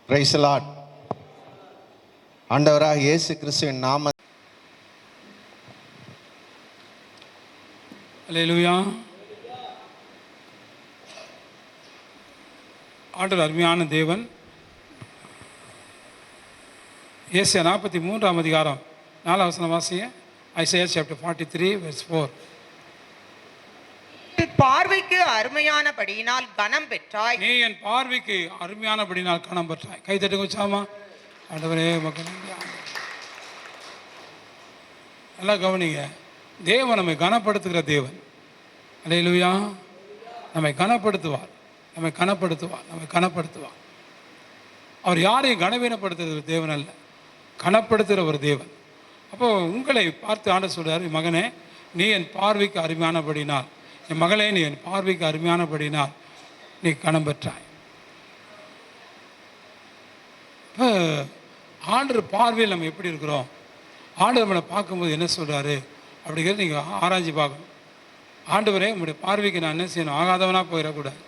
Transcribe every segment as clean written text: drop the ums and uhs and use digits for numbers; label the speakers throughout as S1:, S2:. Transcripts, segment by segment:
S1: Praise the Lord. ஆண்டவராக இயேசு கிறிஸ்துவின் நாம.
S2: அல்லேலூயா. ஆண்டவர் அருமையான தேவன். ஏசாயா 43 அதிகாரம் 4 வசனம் வாசிங்க. Isaiah chapter 43 verse 4.
S3: பார்வைக்கு அருமையானபடியினால் கனம் பெற்றாய்.
S2: நீ என் பார்வைக்கு அருமையானபடினால் கனம் பெற்றாய். கை தட்டுங்க வச்சாமா. ஆண்டவரே மக்கள் நல்லா கவனிங்க. தேவன் நம்மை கனப்படுத்துகிற தேவன். அல்லேலூயா. நம்மை கனப்படுத்துவார், நம்மை கனப்படுத்துவார், நம்மை கனப்படுத்துவார். அவர் யாரையும் கனவீனப்படுத்துகிற தேவன் அல்ல, கனப்படுத்துகிற ஒரு தேவன். அப்போது உங்களை பார்த்து ஆண்டவர் சொல்கிறார், மகனே நீ என் பார்வைக்கு அருமையானபடினால், என் மகளே நீ என் பார்வைக்கு அருமையானபடினால் நீ கனம் பெற்றாய். இப்போ ஆண்டவர் பார்வையில் நம்ம எப்படி இருக்கிறோம், ஆண்டவர் நம்மளை பார்க்கும்போது என்ன சொல்கிறாரு அப்படிங்கிறது நீங்கள் ஆராய்ச்சி பார்க்கணும். ஆண்டவரே உங்களுடைய பார்வைக்கு நான் என்ன செய்யணும், ஆகாதவனாக போயிடக்கூடாது.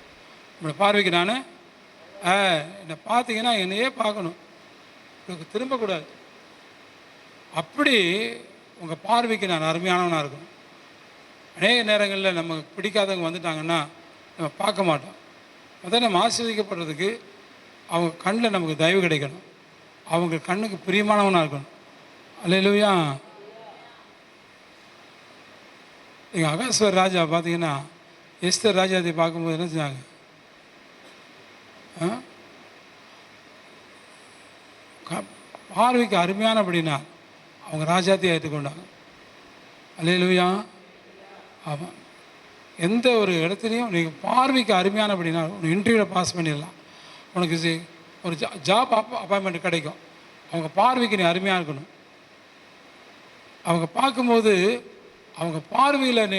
S2: உங்களுடைய பார்வைக்கு நான் என்னை பார்த்தீங்கன்னா என்னையே பார்க்கணும், உங்களுக்கு திரும்பக்கூடாது. அப்படி உங்கள் பார்வைக்கு நான் அருமையானவனாக இருக்கணும். அநேக நேரங்களில் நம்ம பிடிக்காதவங்க வந்துட்டாங்கன்னா நம்ம பார்க்க மாட்டோம். அதான் நம்ம ஆசீர்வதிக்கப்படுறதுக்கு அவங்க கண்ணில் நமக்கு தயவு கிடைக்கணும், அவங்க கண்ணுக்கு பிரியமானவனாக இருக்கணும். அல்லேலூயா. எங்கள் அகாஸ்வர் ராஜா பார்த்தீங்கன்னா எஸ்தர் ராஜாத்தை பார்க்கும்போது என்ன செஞ்சாங்க, பார்வைக்கு அருமையானபடினா அவங்க ராஜாத்தையை ஏற்றுக்கொண்டாங்க. அல்லேலூயா. ஆமாம். எந்த ஒரு இடத்துலையும் நீங்கள் பார்வைக்கு அருமையானபடினா ஒரு இன்டர்வியூவில் பாஸ் பண்ணிடலாம், உனக்கு ஒரு ஜாப் அப்பாயின்மெண்ட் கிடைக்கும். அவங்க பார்வைக்கு நீ அருமையாக இருக்கணும். அவங்க பார்க்கும்போது அவங்க பார்வையில் நீ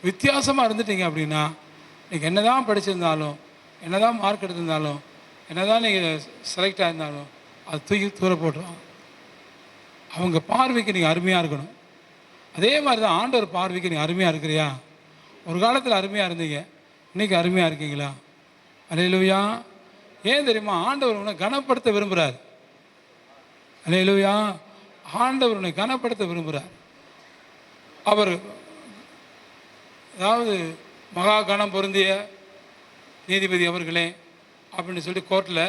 S2: வித்தியாசமாக இருந்துட்டீங்க அப்படின்னா, நீங்கள் என்ன தான் படிச்சிருந்தாலும், என்ன தான் மார்க் எடுத்திருந்தாலும், என்ன தான் நீங்கள் செலக்ட் ஆகிருந்தாலும் அது தூக்கி தூர போட்டுருவாங்க. அவங்க பார்வைக்கு நீங்கள் அருமையாக இருக்கணும். அதே மாதிரி தான் ஆண்டவர் பார்வைக்கு நீங்கள் அருமையாக இருக்கிறியா? ஒரு காலத்தில் அருமையாக இருந்தீங்க, இன்றைக்கி அருமையாக இருக்கீங்களா? அல்லேலூயா. ஏன் தெரியுமா? ஆண்டவர் உன்னை கனப்படுத்த விரும்புகிறார். அல்லேலூயா. ஆண்டவர் உன்னை கனப்படுத்த விரும்புகிறார். அவர் அதாவது மகா கனம் பொருந்திய நீதிபதி அவர்களே அப்படின்னு சொல்லி கோர்ட்டில்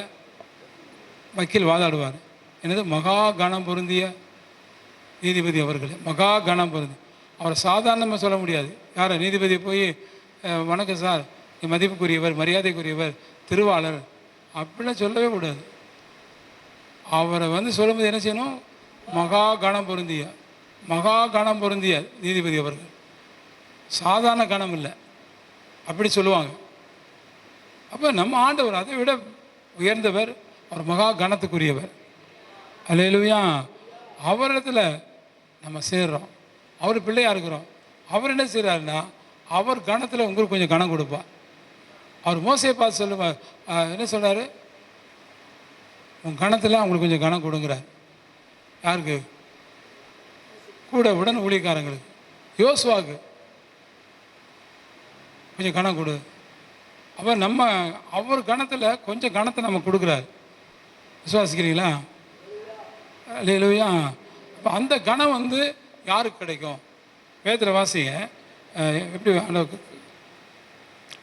S2: வக்கீல் வாதாடுவார். என்னது? மகா கனம் பொருந்திய நீதிபதி அவர்களே, மகா கனம் பொருந்தி. அவரை சாதாரணமாக சொல்ல முடியாது. யாரை? நீதிபதியை போய் வணக்கம் சார், மதிப்புக்குரியவர், மரியாதைக்குரியவர், திருவாளர் அப்படிலாம் சொல்லவே கூடாது. அவரை சொல்லும்போது என்ன செய்யணும்? மகா கணம் பொருந்திய, மகா கணம் பொருந்திய நீதிபதி அவர்கள், சாதாரண கணம் இல்லை அப்படி சொல்லுவாங்க. அப்போ நம்ம ஆண்டவர் அதை விட உயர்ந்தவர், அவர் மகா கணத்துக்குரியவர். அல்லேலூயா. அவரிடத்தில் நம்ம சேர்றோம், அவர் பிள்ளையாக இருக்கிறோம். அவர் என்ன செய்கிறாருன்னா, அவர் கணத்தில் உங்களுக்கு கொஞ்சம் கணம் கொடுப்பார். அவர் மோசையை பார்த்து சொல்லுவார், என்ன சொல்கிறாரு? உன் கணத்தில் அவங்களுக்கு கொஞ்சம் கணம் கொடுங்கிறார். யாருக்கு? கூட உடன் ஊழியக்காரங்களுக்கு. யோசுவாவுக்கு கொஞ்சம் கணம் கொடு. அப்போ நம்ம அவர் கணத்தில் கொஞ்சம் கணத்தை நம்ம கொடுக்குறாரு. விசுவாசிக்கிறீங்களா? அல்லேலூயா. அப்போ அந்த கணம் யாருக்கு கிடைக்கும்? வேதத்தில் வாசிங்க. எப்படி?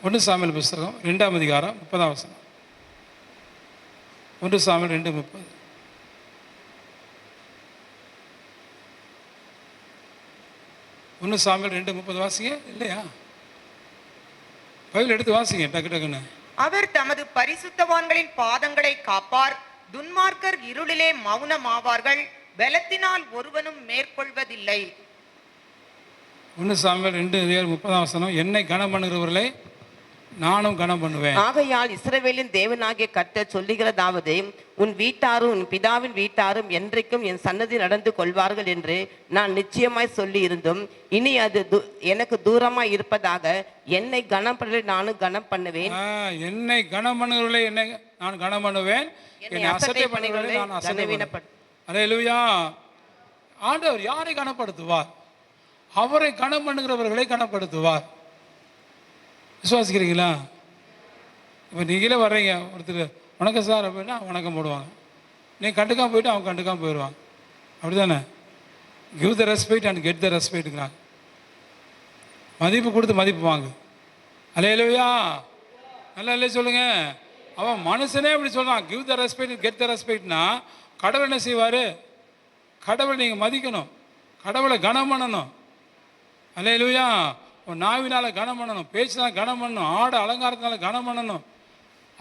S2: 1 சாமுவேல் புஸ்தகம் 2 அதிகாரம் 30 வசனம். 1 சாமுவேல் 2:30. 1 சாமுவேல் 2:30 வாசிங்க. இல்லையா? பைபிள் எடுத்து வாசிங்க டக்கு டக்குன்னு.
S3: அவர் தமது பரிசுத்தவான்களின் பாதங்களை காப்பார், துன்மார்க்கர் இருளிலே மௌனமாவார்கள், பலத்தினால் ஒருவனும் மேற்கொள்வதில்லை.
S2: 1 சாமுவேல் 2:30 வசனம். என்னை கனம் பண்ணுகிறவர்களை நானும் கனம் பண்ணுவேன்.
S4: ஆகையால் இஸ்ரவேலின் தேவனாகிய கர்த்தர் சொல்லுகிறதாவது, உன் வீட்டாரும் உன் பிதாவின் வீட்டாரும் என்றைக்கும் என் சன்னதி நடந்து கொள்வார்கள் என்று நான் நிச்சயமாய் சொல்லி இருந்தும், இனி அது எனக்கு தூரமாய் இருப்பதாக என்னை கனம் பண்ண நானும் கனம் பண்ணுவேன்.
S2: என்னை கனம் பண்ணுகிறவர்களை என்னை நான் கனம் பண்ணுவேன், என்னை அசட்டை பண்ணுகிறவர்களை நான் அசட்டை. அல்லேலூயா. ஆண்டவர் யாரை கனப்படுத்துவார்? அவரை கனம் பண்ணுகிறவர்களை கனப்படுத்துவார். விசுவாசிக்கிறீங்களா? இப்போ நீங்களே வர்றீங்க, ஒருத்தர் வணக்கம் சார் அப்படின்னா வணக்கம் போடுவாங்க. நீ கண்டுக்காம போயிட்டு அவங்க கண்டுக்காமல் போயிடுவாங்க. அப்படி தானே? Give the respect and get the ரெஸ்பெக்ட்டுங்கிறாங்க. மதிப்பு கொடுத்து மதிப்பு வாங்கு. அல்லேலூயா. நல்லா இல்லையே சொல்லுங்க. அவன் மனுஷனே அப்படி சொல்கிறான், give the respect get the ரெஸ்பெக்ட்னா கடவுள் என்ன செய்வார்? கடவுளை நீங்கள் மதிக்கணும், கடவுளை கனம் பண்ணணும். அல்லேலூயா. உன் நாவினால் கனம் பண்ணணும், பேச்சினால் கனம் பண்ணணும், ஆட அலங்காரத்தினால கனம் பண்ணணும்,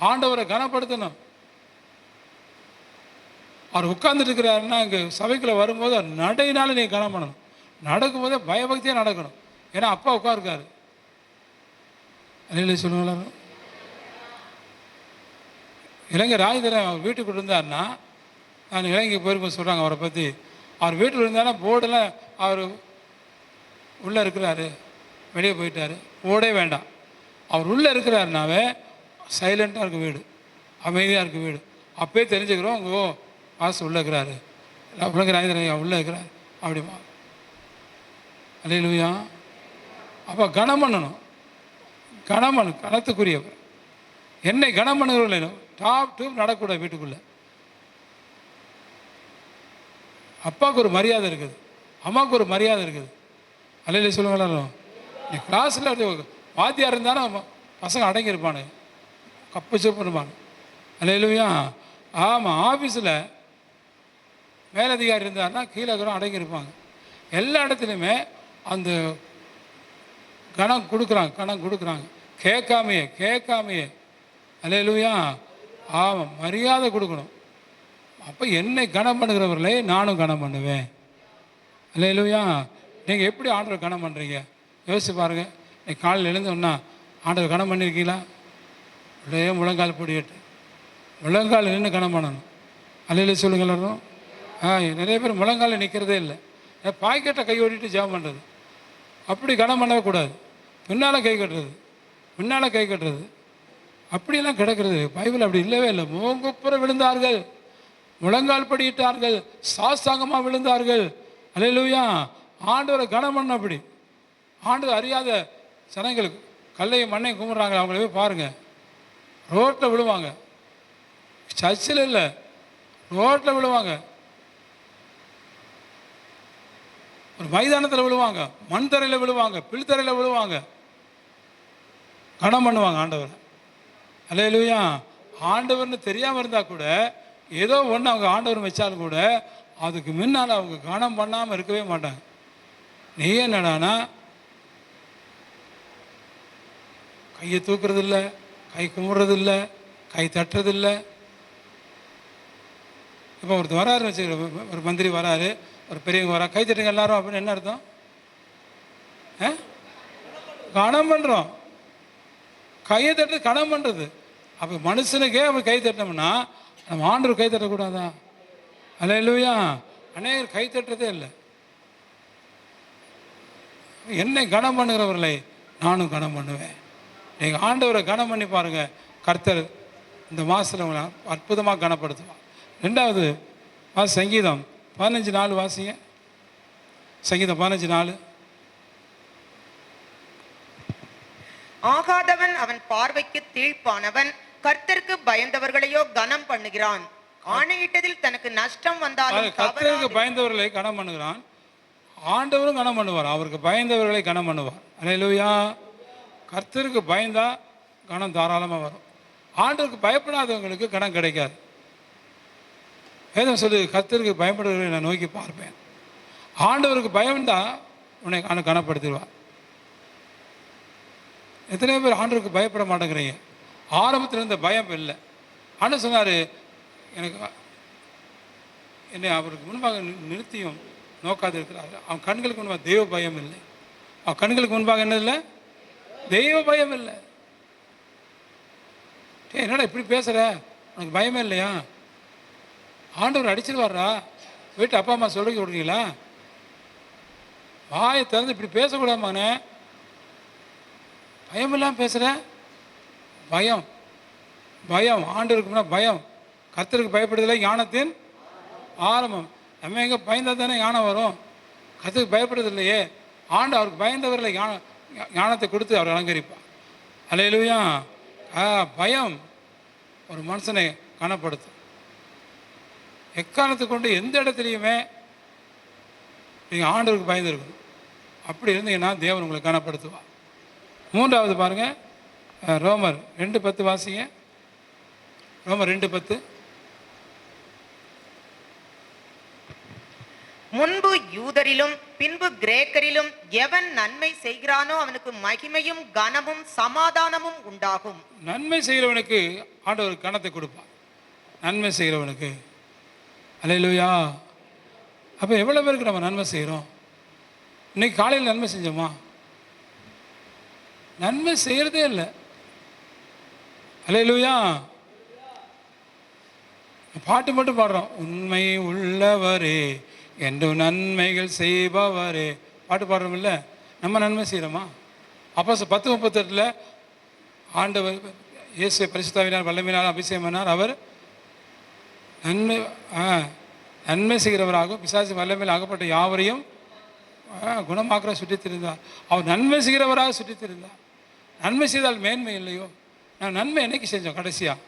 S2: ஆண்டவரை கனப்படுத்தணும். அவர் உட்கார்ந்துட்டு இருக்கிறாருன்னா இங்கே சபைக்குள்ளே வரும்போது நடையினால நீங்கள் கனம் பண்ணணும். நடக்கும்போதே பயபக்தியாக நடக்கணும். ஏன்னா அப்பா உட்காருக்காரு. அல்லேலூயா சொல்லுங்களா. இளைஞர் ராஜதரன் அவர் வீட்டுக்கு இருந்தார்னா, நான் இளைஞர் போயிருப்போம் சொல்கிறாங்க அவரை பற்றி. அவர் வீட்டில் இருந்தாருன்னா போர்டெல்லாம் அவர் உள்ளே இருக்கிறாரு, வெளியே போயிட்டார், போர்டே வேண்டாம். அவர் உள்ளே இருக்கிறாருனாவே சைலண்ட்டாக இருக்குது வீடு, அமைதியாக இருக்குது வீடு. அப்போயே தெரிஞ்சுக்கிறோம் அவங்க வாசு உள்ளே இருக்கிறாரு, இளைஞர் ராஜதரன் உள்ளே இருக்கிறார் அப்படிமா. அல்லேலூயா. அப்போ கனம் பண்ணணும், கனம் பண்ணு, கனத்துக்குரியவர். என்னை கனம் பண்ணுகிறவர்கள் டாப் டூப் நடக்கூடாது வீட்டுக்குள்ளே. அப்பாவுக்கு ஒரு மரியாதை இருக்குது, அம்மாவுக்கு ஒரு மரியாதை இருக்குது. அல்லேலூயா சொல்லுங்களா. நீ கிளாஸில் வாத்தியார் இருந்தாலும் பசங்க அடங்கியிருப்பானு, கப்பு சூப்பு இருப்பானு. அல்லேலூயா. ஆமாம். ஆஃபீஸில் மேலதிகாரி இருந்தாருன்னா கீழே இருக்கிறோம் அடங்கியிருப்பாங்க. எல்லா இடத்துலையுமே அந்த கணம் கொடுக்குறாங்க கேட்காமையே. அல்லேலூயா. ஆமாம், மரியாதை கொடுக்கணும். அப்போ என்னை கனம் பண்ணுகிறவர்களே நானும் கனம் பண்ணுவேன். அல்லேலூயா. நீங்கள் எப்படி ஆண்டவர் கனம் பண்ணுறீங்க யோசிச்சு பாருங்கள். நீங்கள் காலையில் எழுந்தோன்னா ஆண்டவர் கனம் பண்ணியிருக்கீங்களா? அப்படியே முழங்கால் பொடியிட்டு முழங்கால் நின்று கனம் பண்ணணும். அல்லேலூயா சொல்லுங்க எல்லாரும். நிறைய பேர் முழங்காலில் நிற்கிறதே இல்லை. பாக்கெட்டை கை ஓட்டிட்டு ஜெபம் பண்ணுறது. அப்படி கனம் பண்ணவே கூடாது. பின்னால் கை கட்டுறது அப்படியெல்லாம் கிடக்கிறது. பைபிள் அப்படி இல்லவே இல்லை. மூங்குப்புற விழுந்தார்கள், முழங்கால் படியிட்டார்கள், சாஸ்தாங்கமாக விழுந்தார்கள். அல்லேலூயா. ஆண்டவரை கனம் பண்ண. அப்படி ஆண்டவர் அறியாத ஜனங்களுக்கு கல்லையும் மண்ணையும் கும்பிட்றாங்க. அவங்கள போய் பாருங்கள், ரோட்டில் விழுவாங்க. சர்ச்சில் இல்லை, ரோட்டில் விழுவாங்க, ஒரு மைதானத்தில் விழுவாங்க, மண் தரையில் விழுவாங்க, பில்தரையில் விழுவாங்க, கனம் பண்ணுவாங்க ஆண்டவர். அல்லேலூயா. ஆண்டவர்னு தெரியாமல் இருந்தால் கூட ஏதோ ஒன்று அவங்க ஆண்டவர் வச்சாலும் கூட அதுக்கு முன்னால் அவங்க கனம் பண்ணாமல் இருக்கவே மாட்டாங்க. நீ என்னடானா கையை தூக்குறதில்ல, கை கும்பிட்றதில்ல, கை தட்டுறதில்லை. இப்போ ஒருத்தர் வராரு வச்சு, ஒரு மந்திரி வராரு, ஒரு பெரியவங்க வரா, கை தட்டுங்க எல்லாரும் அப்படின்னு என்ன அர்த்தம்? கனம் பண்ணுறோம். கையை தட்டு கனம் பண்ணுறது. அப்போ மனுஷனுக்கே அவன் கை தட்டினோம்னா நம்ம ஆண்டவர் கை தட்டக்கூடாதா? அல்லேலூயா. அநேகர் கை தட்டுறதே இல்லை. என்னை கனம் பண்ணுகிறவர்களை நானும் கனம் பண்ணுவேன். நீங்கள் ஆண்டவரை கனம் பண்ணி பாருங்கள், கர்த்தர் இந்த மாதத்தில் உங்களை அற்புதமாக கனப்படுத்துவார். ரெண்டாவது சங்கீதம் 15:4 வாசிங்க. சங்கீதம் 15:4.
S3: ஆகாதவன் அவன் பார்வைக்கு தீழ்ப்பானவன், கர்த்தருக்கு பயந்தவர்களையோ கனம் பண்ணுகிறான். ஆணையிட்டதில் தனக்கு நஷ்டம் வந்தாலும்
S2: கர்த்தருக்கு பயந்தவர்களை கனம் பண்ணுகிறான். ஆண்டவரும் கனம் பண்ணுவார், அவருக்கு பயந்தவர்களை கனம் பண்ணுவார். அல்லேலூயா. கர்த்தருக்கு பயந்தா கனம் தாராளமாக வரும். ஆண்டவருக்கு பயப்படாதவங்களுக்கு கனம் கிடைக்காது. வேதம் சொல்லு, கர்த்தருக்கு பயப்படுவதை நான் நோக்கி பார்ப்பேன். ஆண்டவருக்கு பயம்தா உன்னை கனப்படுத்திடுவார். எத்தனை பேர் ஆண்டவருக்கு பயப்பட மாட்டேங்கிறீங்க? ஆரம்பத்தில் இருந்த பயம் இல்லை. ஆண்டவர் சொன்னார், எனக்கு என்னை அவருக்கு முன்பாக நிறுத்தியும் நோக்காது இருக்கிறார். அவன் கண்களுக்கு முன்பாக தெய்வ பயம் இல்லை. அவன் கண்களுக்கு முன்பாக என்ன இல்லை? தெய்வ பயம் இல்லை. என்னடா இப்படி பேசுகிற, உனக்கு பயமே இல்லையா? ஆண்டவர் அடிச்சிருவாரா? வீட்டு அப்பா அம்மா சொல்லி கொடுக்கீங்களா? வாயை திறந்து இப்படி பேசக்கூடாமாண்ணே. பயம் இல்லாமல் பேசுகிற. பயம் பயம் ஆண்டவருக்கு முன்னா பயம். கர்த்தருக்கு பயப்படுறதில்லை ஞானத்தின் ஆரம்பம். நம்ம எங்கே பயந்தால் தானே ஞானம் வரும். கர்த்தருக்கு பயப்படுறது இல்லையே. அவருக்கு பயந்தவர்களை ஞானத்தை கொடுத்து அவர் அலங்கரிப்பார். அல்லேலூயா. பயம் ஒரு மனுஷனை கனப்படுத்தும். எக்காரணத்தை கொண்டு எந்த இடத்துலையுமே நீங்கள் ஆண்டவருக்கு பயந்துருக்கணும். அப்படி இருந்தீங்கன்னா தேவன் உங்களை கனப்படுத்துவார். மூன்றாவது பாருங்கள், ரோமர் 2:10 வாசிங்க. ரோமர் 2:10.
S3: முன்பு யூதரிலும் பின்பு கிரேக்கரிலும் எவன் நன்மை செய்கிறானோ அவனுக்கு மகிமையும் கனமும் சமாதானமும் உண்டாகும்.
S2: நன்மை செய்கிறவனுக்கு ஆண்டவர் கனத்தை கொடுப்பார். நன்மை செய்கிறவனுக்கு. அல்லேலூயா. அப்போ எவ்வளோ பேருக்கு நம்ம நன்மை செய்கிறோம்? இன்னைக்கு காலையில் நன்மை செஞ்சோமா? நன்மை செய்கிறதே இல்லை. அல்லேலூயா. பாட்டு மட்டும் பாடுறோம், உண்மை உள்ளவரே என்று நன்மைகள் செய்பவரே. பாட்டு பாடுறோம்ல, நம்ம நன்மை செய்கிறோமா? அப்போ 10:38 ஆண்டவர் இயேசு பரிசுத்தாவினார் வல்லமையினால் அபிஷேகம் பண்ணார். அவர் நன்மை செய்கிறவராகவும் பிசாசு வல்லமையில் ஆகப்பட்ட யாவரையும் குணமாக்கிற சுற்றித் திரிந்தார். அவர் நன்மை செய்கிறவராக சுற்றித் திரிந்தார். நன்மை செய்தால் மேன்மை இல்லையோ? நான் நன்மை என்னைக்கு செஞ்சோம்? கடைசியாக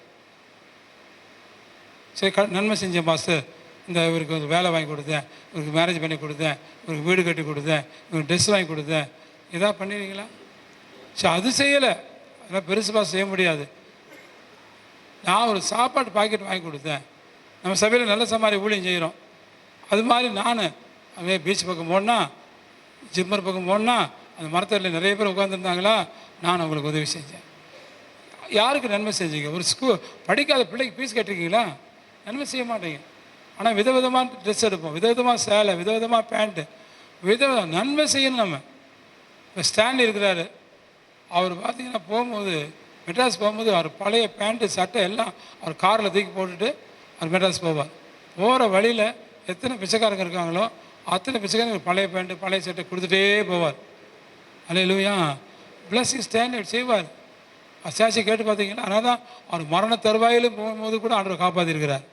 S2: சரி நன்மை செஞ்சேன் பாஸ்டர், இந்த இவருக்கு ஒரு வேலை வாங்கி கொடுத்தேன், இவருக்கு மேரேஜ் பண்ணி கொடுத்தேன், இவருக்கு வீடு கட்டி கொடுத்தேன், இவருக்கு ட்ரெஸ் வாங்கி கொடுத்தேன், இதாக பண்ணிடுவீங்களா? சரி, அது செய்யலை, அதெல்லாம் பெருசுப்பாக செய்ய முடியாது. நான் ஒரு சாப்பாட்டு பாக்கெட் வாங்கி கொடுத்தேன். நம்ம சபையில் நல்ல சமாரி ஊழியம் செய்கிறோம். அது மாதிரி நான் அதே பீச் பக்கம் போனால், ஜிம்மர் பக்கம் போனால், அந்த மரத்தடியில் நிறைய பேர் உட்காந்துருந்தாங்களா, நான் அவங்களுக்கு உதவி செஞ்சேன். யாருக்கு நன்மை செஞ்சீங்க? ஒரு படிக்காத பிள்ளைக்கு ஃபீஸ் கட்டிருக்கீங்களா? நன்மை செய்ய மாட்டீங்க. ஆனால் விதவிதமாக ட்ரெஸ் எடுப்போம், விதவிதமாக சேலை, விதவிதமாக பேண்ட்டு, நன்மை செய்யணும். நம்ம இப்போ ஸ்டான்லி இருக்கிறாரு, அவர் பார்த்தீங்கன்னா போகும்போது, மெட்ராஸ் போகும்போது அவர் பழைய பேண்ட்டு சட்டை எல்லாம் அவர் காரில் தூக்கி போட்டுட்டு அவர் மெட்ராஸ் போவார். போகிற வழியில் எத்தனை பிச்சைக்காரங்க இருக்காங்களோ அத்தனை பிச்சைக்காரங்க பழைய பேண்ட்டு பழைய சட்டை கொடுத்துட்டே போவார். அல்லேலூயா. பிளஸிங் ஸ்டாண்டர்ட் செய்வார். சாட்சி கேட்டு பார்த்தீங்கன்னா, அதனால் தான் அவர் மரண தருவாயிலும் போகும்போது கூட ஆண்டவர் காப்பாற்றிருக்கிறார்.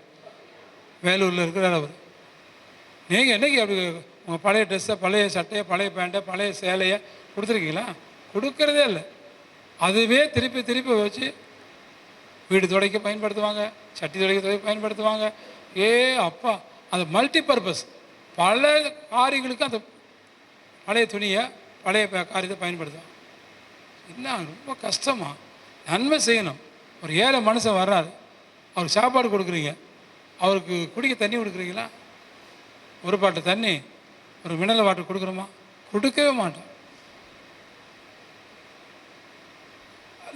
S2: வேலூரில் இருக்கிறார் அவர். நீங்கள் என்றைக்கு அப்படி உங்கள் பழைய ட்ரெஸ்ஸை, பழைய சட்டையை, பழைய பேண்ட்டை, பழைய சேலையை கொடுத்துருக்கீங்களா? கொடுக்கறதே இல்லை. அதுவே திருப்பி திருப்பி வச்சு வீடு துடைக்க பயன்படுத்துவாங்க, சட்டி துடைக்க பயன்படுத்துவாங்க. அப்பா, அது மல்டி பர்பஸ். பல காரியங்களுக்கு அந்த பழைய துணியை, பழைய காரியத்தை பயன்படுத்துவாங்க. என்ன ரொம்ப கஷ்டமா? நன்மை செய்யணும். ஒரு ஏழை மனுஷன் வர்றாரு, அவருக்கு சாப்பாடு கொடுக்குறீங்க, அவருக்கு குடிக்க தண்ணி கொடுக்குறீங்களா? ஒரு பாட்டு தண்ணி, ஒரு மினரல் வாட்டர் கொடுக்குறோமா? கொடுக்கவே மாட்டோம்.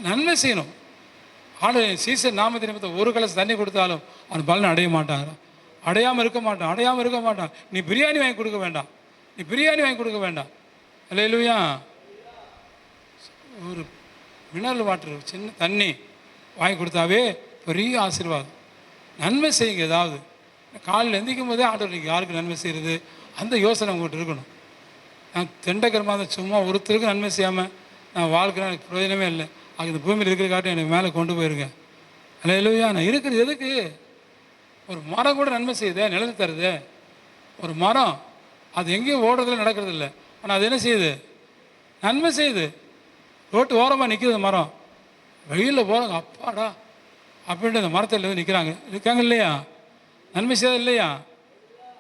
S2: நன்மை செய்யணும். சீசன் நாமத்தை நிமித்தம் ஒரு கலசம் தண்ணி கொடுத்தாலும் அவன் பலன் அடைய மாட்டாங்க. அடையாமல் இருக்க மாட்டான். நீ பிரியாணி வாங்கி கொடுக்க வேண்டாம். அல்லேலூயா. ஒரு மினரல் வாட்டர், சின்ன தண்ணி வாங்கி கொடுத்தாவே பெரிய ஆசீர்வாதம். நன்மை செய்யுங்க. ஏதாவது காலையில் எந்திக்கும் போதே ஆண்டவர் நீங்கள் யாருக்கு நன்மை செய்கிறது அந்த யோசனை உங்கள்கிட்ட இருக்கணும். நான் தெண்டக்கரமாக தான் சும்மா ஒருத்தருக்கு நன்மை செய்யாமல் நான் வாழ்க்கை எனக்கு பிரயோஜனமே இல்லை. அது இந்த பூமியில் இருக்கிற காட்டும் எனக்கு மேலே கொண்டு போயிருங்க. அல்லேலூயா. நான் இருக்கிறது எதுக்கு? ஒரு மரம் கூட நன்மை செய்யுதே, நிழல் தருது. ஒரு மரம் அது எங்கேயும் ஓடுறதுல நடக்கிறது இல்லை, ஆனால் அது என்ன செய்யுது? நன்மை செய்யுது. ரோட்டு ஓரமாக நிற்கிது மரம், வெயிலில் போகிறாங்க, அப்பாடா அப்படின்ட்டு அந்த மரத்தில் வந்து இருக்காங்க இல்லையா? நன்மை செய்யறது இல்லையா?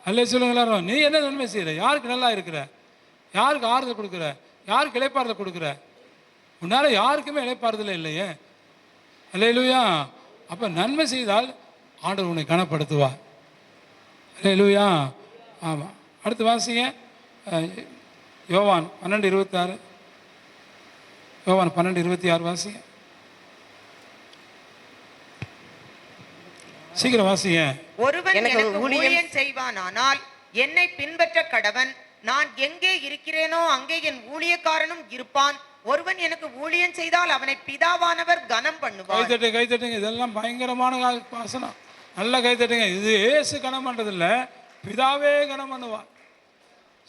S2: அல்ல சொல்லுங்க எல்லாரும். நீ என்ன நன்மை செய்கிற? யாருக்கு நல்லா இருக்கிற? யாருக்கு ஆறுதல் கொடுக்குற? யாருக்கு இளைப்பாறுதல் கொடுக்குற? உன்னால் யாருக்குமே இளைப்பாறுதல் இல்லையே. அல்லேலூயா. அப்போ நன்மை செய்தால் ஆண்டவர் உன்னை கனப்படுத்துவார். அல்லேலூயா. ஆமாம். அடுத்து வாசிங்க, யோவான் 12:26. யோவான் 12:26 வாசிங்க. சீக்கிரம் வாசிங்க.
S3: ஒருவன் எனக்கு ஊழியம் செய்வானானால் என்னை பின்பற்ற கடவன். நான் எங்கே இருக்கிறேனோ அங்கே என் ஊழியக்காரனும் இருப்பான். ஒருவன் எனக்கு ஊழியம் செய்தால் அவனை பிதாவானவர் கனம் பண்ணுவார்.
S2: கைத்தட்டுங்க. இதெல்லாம் பயங்கரமான வாசனம். நல்ல கைத்தட்டுங்க. இது ஏசு கனம் பண்றது இல்ல, பிதாவே கனம் பண்ணுவார்.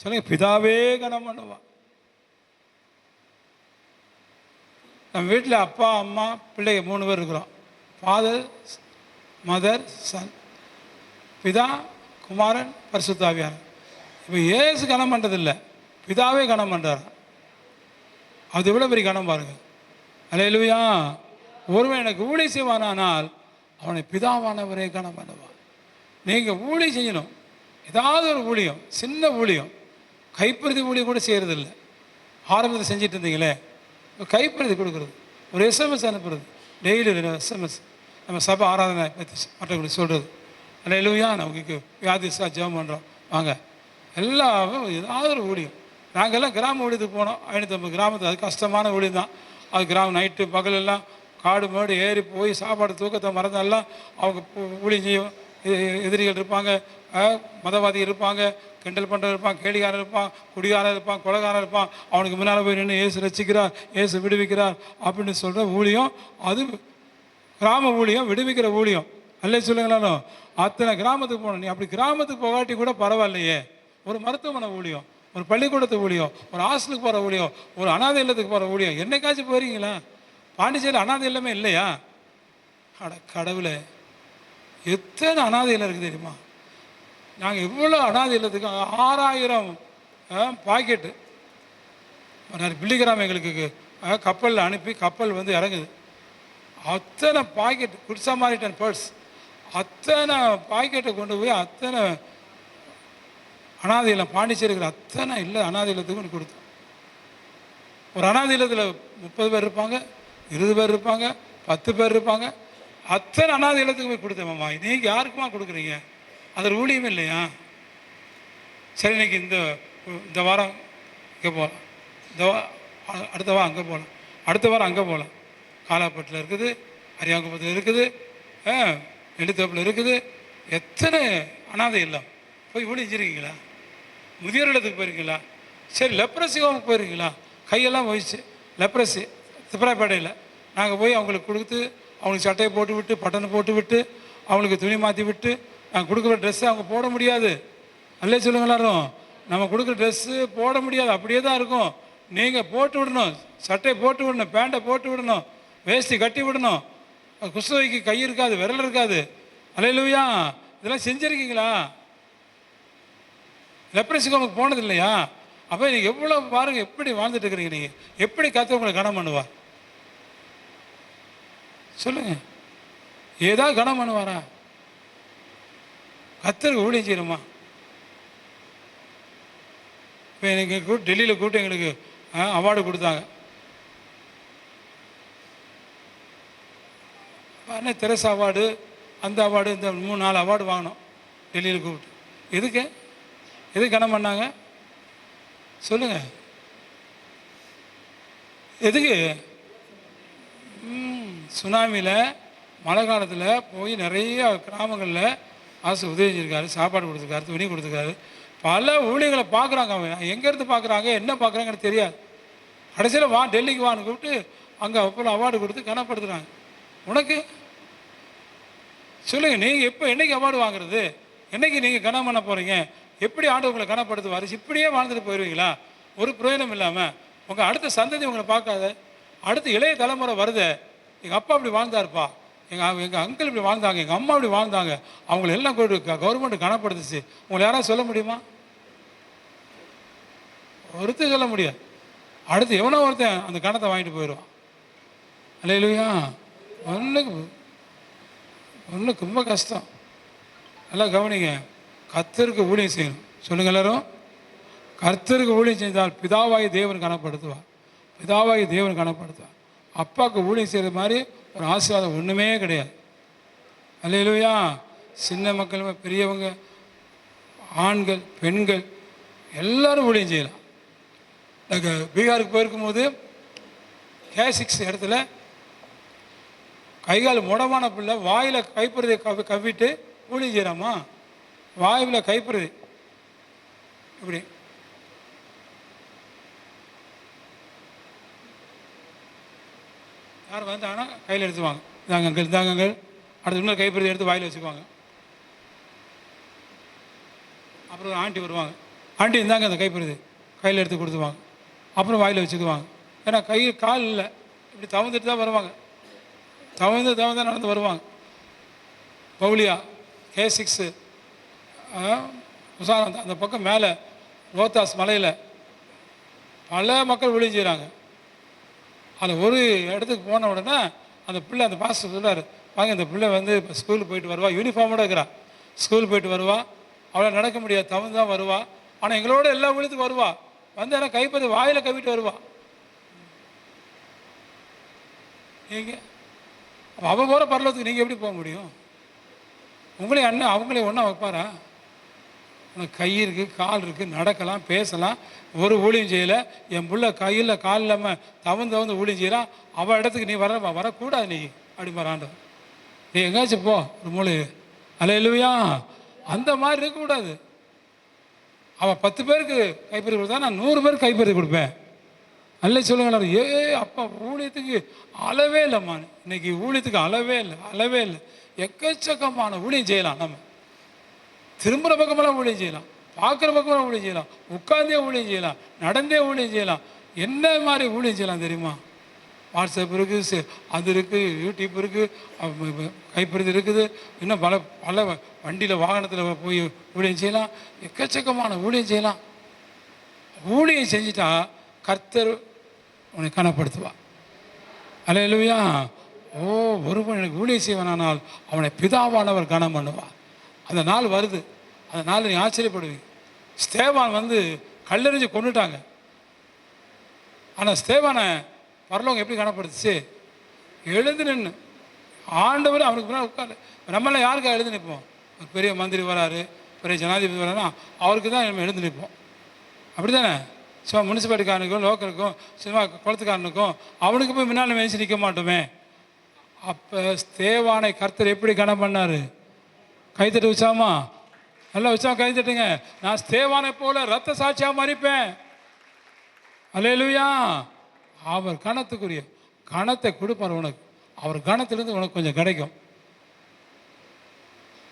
S2: சொல்லுங்க, பிதாவே கனம் பண்ணுவார். நம்ம வீட்டில் அப்பா, அம்மா, பிள்ளைங்க 3 பேர் இருக்கிறோம். Father, mother, son. பிதா, குமாரன், பரிசுத்த ஆவியானவர். இப்போ ஏசு கனம் பண்ணுறதில்லை, பிதாவே கனம் பண்ணுறார். அது எவ்வளோ பெரிய கனம் பாருங்க. அல்லேலூயா. ஒருவன் எனக்கு ஊழியம் செய்வானால் அவனை பிதாவானவரே கனம் பண்ணுவார். நீங்கள் ஊழியம் செய்யணும், ஏதாவது ஒரு ஊழியம், சின்ன ஊழியம், கைப்பிரதி ஊழியம் கூட செய்கிறதில்ல. ஆரம்பத்தில் செஞ்சுட்டு இருந்தீங்களே, கைப்பிரதி கொடுக்குறது, ஒரு எஸ்எம்எஸ் அனுப்புறது, டெய்லி எஸ்எம்எஸ், நம்ம சபை ஆராதனை பற்றி மற்றவங்களுக்கு சொல்கிறது, அல்லேலூயா நமக்கு வியாதிசா ஜெபம் பண்ணுறோம் வாங்க, எல்லாரும் ஏதாவது ஒரு ஊழியம். நாங்கள்லாம் கிராம ஊழியத்துக்கு போனோம், 550 கிராமத்துக்கு. அது கஷ்டமான ஊழியம் தான். அது கிராமம் நைட்டு பகலெல்லாம் காடு மாடு ஏறி போய் சாப்பாடு தூக்கத்தை மறந்தெல்லாம் அவங்க ஊழியம் செய்யும். எதிரிகள் இருப்பாங்க, மதவாதி இருப்பாங்க, கிண்டல் பண்ணுறது இருப்பான், கேடிகாரன் இருப்பான், குடிகாரன் இருப்பான், கொலைகாரன் இருப்பான். அவனுக்கு முன்னால் போய் நின்று ஏசு ரசிக்கிறார், ஏசு விடுவிக்கிறார் அப்படின்னு சொல்கிற ஊழியம். அது கிராம ஊழியம், விடுவிக்கிற ஊழியம். அல்லே சொல்லுங்களாலும் அத்தனை கிராமத்துக்கு போகணும். நீ அப்படி கிராமத்துக்கு போகாட்டி கூட பரவாயில்லையே, ஒரு மருத்துவமனை ஊழியம், ஒரு பள்ளிக்கூடத்து ஊழியம், ஒரு ஹாஸ்டலுக்கு போகிற ஊழியம், ஒரு அனாதை இல்லத்துக்கு போகிற ஊழியம். என்னைக்காச்சும் போகிறீங்களா? பாண்டிச்சேரியில் அனாதை இல்லமே இல்லையா? கடவுளே, எத்தனை அனாதை இல்லம் இருக்குது தெரியுமா? நாங்கள் எவ்வளோ அனாதை இல்லத்துக்கு 6000 பாக்கெட்டு பில்லிகிராம் எங்களுக்கு கப்பலில் அனுப்பி கப்பல் வந்து இறங்குது. அத்தனை பாக்கெட் குட் சமாரிட்டன் பர்ஸ், அத்தனை பாக்கெட்டை கொண்டு போய் அத்தனை அனாதை இல்லம் பாண்டிச்சேரிகள் அத்தனை இல்லை அனாதை இல்லத்துக்கு கொடுத்தோம். ஒரு அனாதை இல்லத்தில் 30 பேர் இருப்பாங்க, 20 பேர் இருப்பாங்க, 10 பேர் இருப்பாங்க. அத்தனை அனாதை இல்லத்துக்கு போய் கொடுத்தேம்மா. நீங்கள் யாருக்குமா கொடுக்குறீங்க? அது ஊழியமே இல்லையா? சரி, இன்னைக்கு இந்த வாரம் இங்கே போகலாம், அடுத்த வாரம் அங்கே போகலாம், அடுத்த வாரம் அங்கே போகலாம். காலாப்பட்டில் இருக்குது, அரியாங்குப்பத்தில் இருக்குது, நெடுத்தோப்பில் இருக்குது. எத்தனை அனாதை இல்லம் போய் ஊழியம் செஞ்சுருக்கீங்களா? முதியோர் இல்லத்துக்கு போயிருக்கீங்களா? சரி, லெப்ரசி ஹோமுக்கு போயிருக்கீங்களா? கையெல்லாம் போயிடுச்சு லெப்ரசி திப்பராப்பேட்டையில். நாங்கள் போய் அவங்களுக்கு கொடுத்து, அவங்களுக்கு சட்டையை போட்டு விட்டு, பட்டனை போட்டு விட்டு, அவங்களுக்கு துணி மாற்றி விட்டு, நாங்கள் கொடுக்குற ட்ரெஸ்ஸை அவங்க போட முடியாது. அல்லே சொல்லுங்க எல்லாரும், நம்ம கொடுக்குற ட்ரெஸ்ஸு போட முடியாது, அப்படியே தான் இருக்கும். நீங்கள் போட்டு விடணும், சட்டையை போட்டு விடணும், பேண்ட்டை போட்டு விடணும், வேஷ்டி கட்டி விடணும். குஷ்டரோகிக்கு கை இருக்காது, விரல் இருக்காது. அல்லேலூயா, இதெல்லாம் செஞ்சுருக்கீங்களா? லெப்ரசி ஹோமுக்கு போனது இல்லையா? அப்போ நீங்கள் எவ்வளோ பாருங்கள், எப்படி வாழ்ந்துட்டு இருக்கிறீங்க நீங்கள், எப்படி கர்த்தர் உங்களை கனம் பண்ணுவார் சொல்லுங்கள்? ஏதாவது கனம் பண்ணுவாரா? கர்த்தருக்கு ஊழியம் செய்யணுமா? இப்போ எனக்கு டெல்லியில் கூட்டு எங்களுக்கு அவார்டு கொடுத்தாங்க. அண்ணே தெரசா அவார்டு, அந்த அவார்டு, இந்த 3-4 அவார்டு வாங்கினோம் டெல்லியில் கூப்பிட்டு. எதுக்கு கனம் பண்ணாங்க சொல்லுங்கள்? எதுக்கு? சுனாமியில் மழை காலத்தில் போய் நிறைய கிராமங்களில் அரசு உதவி செஞ்சுருக்காரு, சாப்பாடு கொடுத்துருக்காரு, துணி கொடுத்துருக்காரு. பல ஊழியர்களை பார்க்குறாங்க. அவங்க எங்கேருந்து பார்க்குறாங்க, என்ன பார்க்குறாங்கன்னு தெரியாது. கடைசியில் டெல்லிக்கு வான்னு கூப்பிட்டு அங்கே அப்போ அவார்டு கொடுத்து கனப்படுத்துகிறாங்க. உனக்கு சொல்லுங்கள், நீங்கள் என்றைக்கு அவார்டு வாங்குறது? என்றைக்கு நீங்கள் கனம் பண்ண போகிறீங்க? எப்படி ஆண்டு உங்களை கனப்படுத்துவார்? இப்படியே வாழ்ந்துட்டு போயிடுவீங்களா? ஒரு பிரயோஜனம் இல்லாமல். உங்கள் அடுத்த சந்ததி உங்களை பார்க்காத, அடுத்த இளைய தலைமுறை வருது. எங்கள் அப்பா இப்படி வாழ்ந்தாருப்பா, எங்கள் அங்கிள் இப்படி வாழ்ந்தாங்க, எங்கள் அம்மா இப்படி வாழ்ந்தாங்க, அவங்கள எல்லாம் கவர்மெண்ட் கனப்படுத்துச்சு. உங்களை யாராவது சொல்ல முடியுமா? ஒருத்தர் சொல்ல முடியாது. அடுத்து எவனோ ஒருத்தன் அந்த கணத்தை வாங்கிட்டு போயிடுவான். அல்லேலூயா. ஒன்று ரொம்ப கஷ்டம். நல்லா கவனிங்க, கர்த்தருக்கு ஊழியம் செய்யணும். சொல்லுங்கள் எல்லாரும், கர்த்தருக்கு ஊழியம் செஞ்சால் பிதாவாகி தேவன் கனப்படுத்துவார், பிதாவாகி தேவன் கனப்படுத்துவார். அப்பாவுக்கு ஊழியம் செய்கிற மாதிரி ஒரு ஆசீர்வாதம் ஒன்றுமே கிடையாது. அல்லேலூயா. சின்ன மக்கள், பெரியவங்க, ஆண்கள், பெண்கள் எல்லோரும் ஊழியம் செய்யலாம். நாங்கள் பீகாருக்கு போயிருக்கும்போது K6 இடத்துல கைகால் முடமான பிள்ளை வாயில் கைப்பிரதை கவ்விட்டு ஊழியம் செய்கிறாமா? வாயில் கைப்பிரதை இப்படி யார் வந்தாங்கன்னா கையில் எடுத்துவாங்க, இந்தாங்கங்கள் அடுத்த இன்னொரு கைப்பிரதி எடுத்து வாயில் வச்சுக்குவாங்க. அப்புறம் ஆண்டி வருவாங்க, ஆண்டி இருந்தாங்க அந்த கைப்பிரதி கையில் எடுத்து கொடுத்துவாங்க, அப்புறம் வாயில் வச்சுக்குவாங்க. ஏன்னா கை கால் இல்லை, இப்படி தவந்துட்டு தான் வருவாங்க, தவந்து நடந்து வருவாங்க. பவுலியா K6 உசாரம் அந்த பக்கம் மேலே ரோத்தாஸ் மலையில் பல மக்கள் ஊழியம் செய்கிறாங்க. அதில் ஒரு இடத்துக்கு போன உடனே அந்த பிள்ளை, அந்த பாஸ்டர் சொல்கிறார், வாங்க இந்த பிள்ளை வந்து இப்போ ஸ்கூலுக்கு போயிட்டு வருவா, யூனிஃபார்மோட இருக்கிறா, ஸ்கூல் போயிட்டு வருவா, அவளை நடக்க முடியாது, தவறு தான் வருவா. ஆனால் எங்களோட எல்லா ஊழியத்துக்கும் வருவா, வந்து ஆனால் கைப்பற்றி வாயில் கவிட்டு வருவா. நீங்கள் அவள் போகிற பரலத்துக்கு நீங்கள் எப்படி போக முடியும்? உங்களே அண்ணன் அவங்களே ஒன்றா வைப்பாரா? உனக்கு கை இருக்குது, கால் இருக்குது, நடக்கலாம், பேசலாம், ஒரு ஊழியம் செய்யலை. என் பிள்ளை கையில் கால் இல்லாமல் தவந்து ஊழியம் செய்யலாம், அவள் இடத்துக்கு நீ வரக்கூடாது, நீ அப்படி ஆண்டவர். நீ எங்கேயாச்சும் போ ஒரு மூளை அல்லேலூயா. அந்த மாதிரி இருக்கக்கூடாது. அவள் 10 பேருக்கு கைப்பறி கொடுத்தா நான் 100 பேருக்கு கைப்பறி கொடுப்பேன். அல்ல சொல்லுங்களா, அப்பா ஊழியத்துக்கு அளவே இல்லைம்மா, இன்னைக்கு ஊழியத்துக்கு அளவே இல்லை. எக்கச்சக்கமான ஊழியம் செய்யலாம். நம்ம திரும்புகிற பக்கமெல்லாம் ஊழியம் செய்யலாம், பார்க்குற பக்கமெல்லாம் ஊழியம் செய்யலாம், உட்கார்ந்தே ஊழியம் செய்யலாம், நடந்தே ஊழியம் செய்யலாம். என்ன மாதிரி ஊழியம் செய்யலாம் தெரியுமா? வாட்ஸ்அப் இருக்குது, அது இருக்குது, யூடியூப் இருக்குது, கைப்பறுதி இருக்குது, இன்னும் பல வண்டியில் வாகனத்தில் போய் ஊழியம் செய்யலாம். எக்கச்சக்கமான ஊழியம் செய்யலாம். ஊழியம் செஞ்சுட்டா கர்த்தர் உன்னை கனப்படுத்துவா. அல்லேலூயா. ஒருவன் எனக்கு ஊழியம் செய்வனானால் அவனை பிதாவானவர் கனம் பண்ணுவா. அந்த நாள் வருது, அந்த நாள் நீ ஆச்சரியப்படுவீங்க. ஸ்தேவான் வந்து கல்லெறிஞ்சு கொண்டுட்டாங்க. ஆனால் ஸ்தேவானை பரலோகம் எப்படி கனப்படுத்துச்சு? எழுந்து நின்று ஆண்டவர் அவனுக்கு முன்னாடி உட்காரு. நம்மளாம் யாருக்கா எழுந்து நிற்போம்? பெரிய மந்திரி வராரு, பெரிய ஜனாதிபதி வராருன்னா அவருக்கு தான் நம்ம எழுந்து நிற்போம். அப்படி தானே? சும்மா முனிசிபாலிட்டிக்காரனுக்கும் லோக்கலுக்கும் சும்மா குளத்துக்காரனுக்கும் அவனுக்கு போய் முன்னால் மேய்ச்சி நிற்க மாட்டோமே. அப்போ ஸ்தேவானை கர்த்தர் எப்படி கனம் பண்ணார்? கைத்தட்டு வச்சாமா? நல்லா வச்சா கைத்தட்டுங்க. நான் ஸ்தேவானை போல ரத்த சாட்சியாக மறிப்பேன். அல்லேலூயா. அவர் கணத்துக்குரிய கணத்தை கொடுப்பார் உனக்கு. அவர் கணத்திலிருந்து உனக்கு கொஞ்சம் கிடைக்கும்.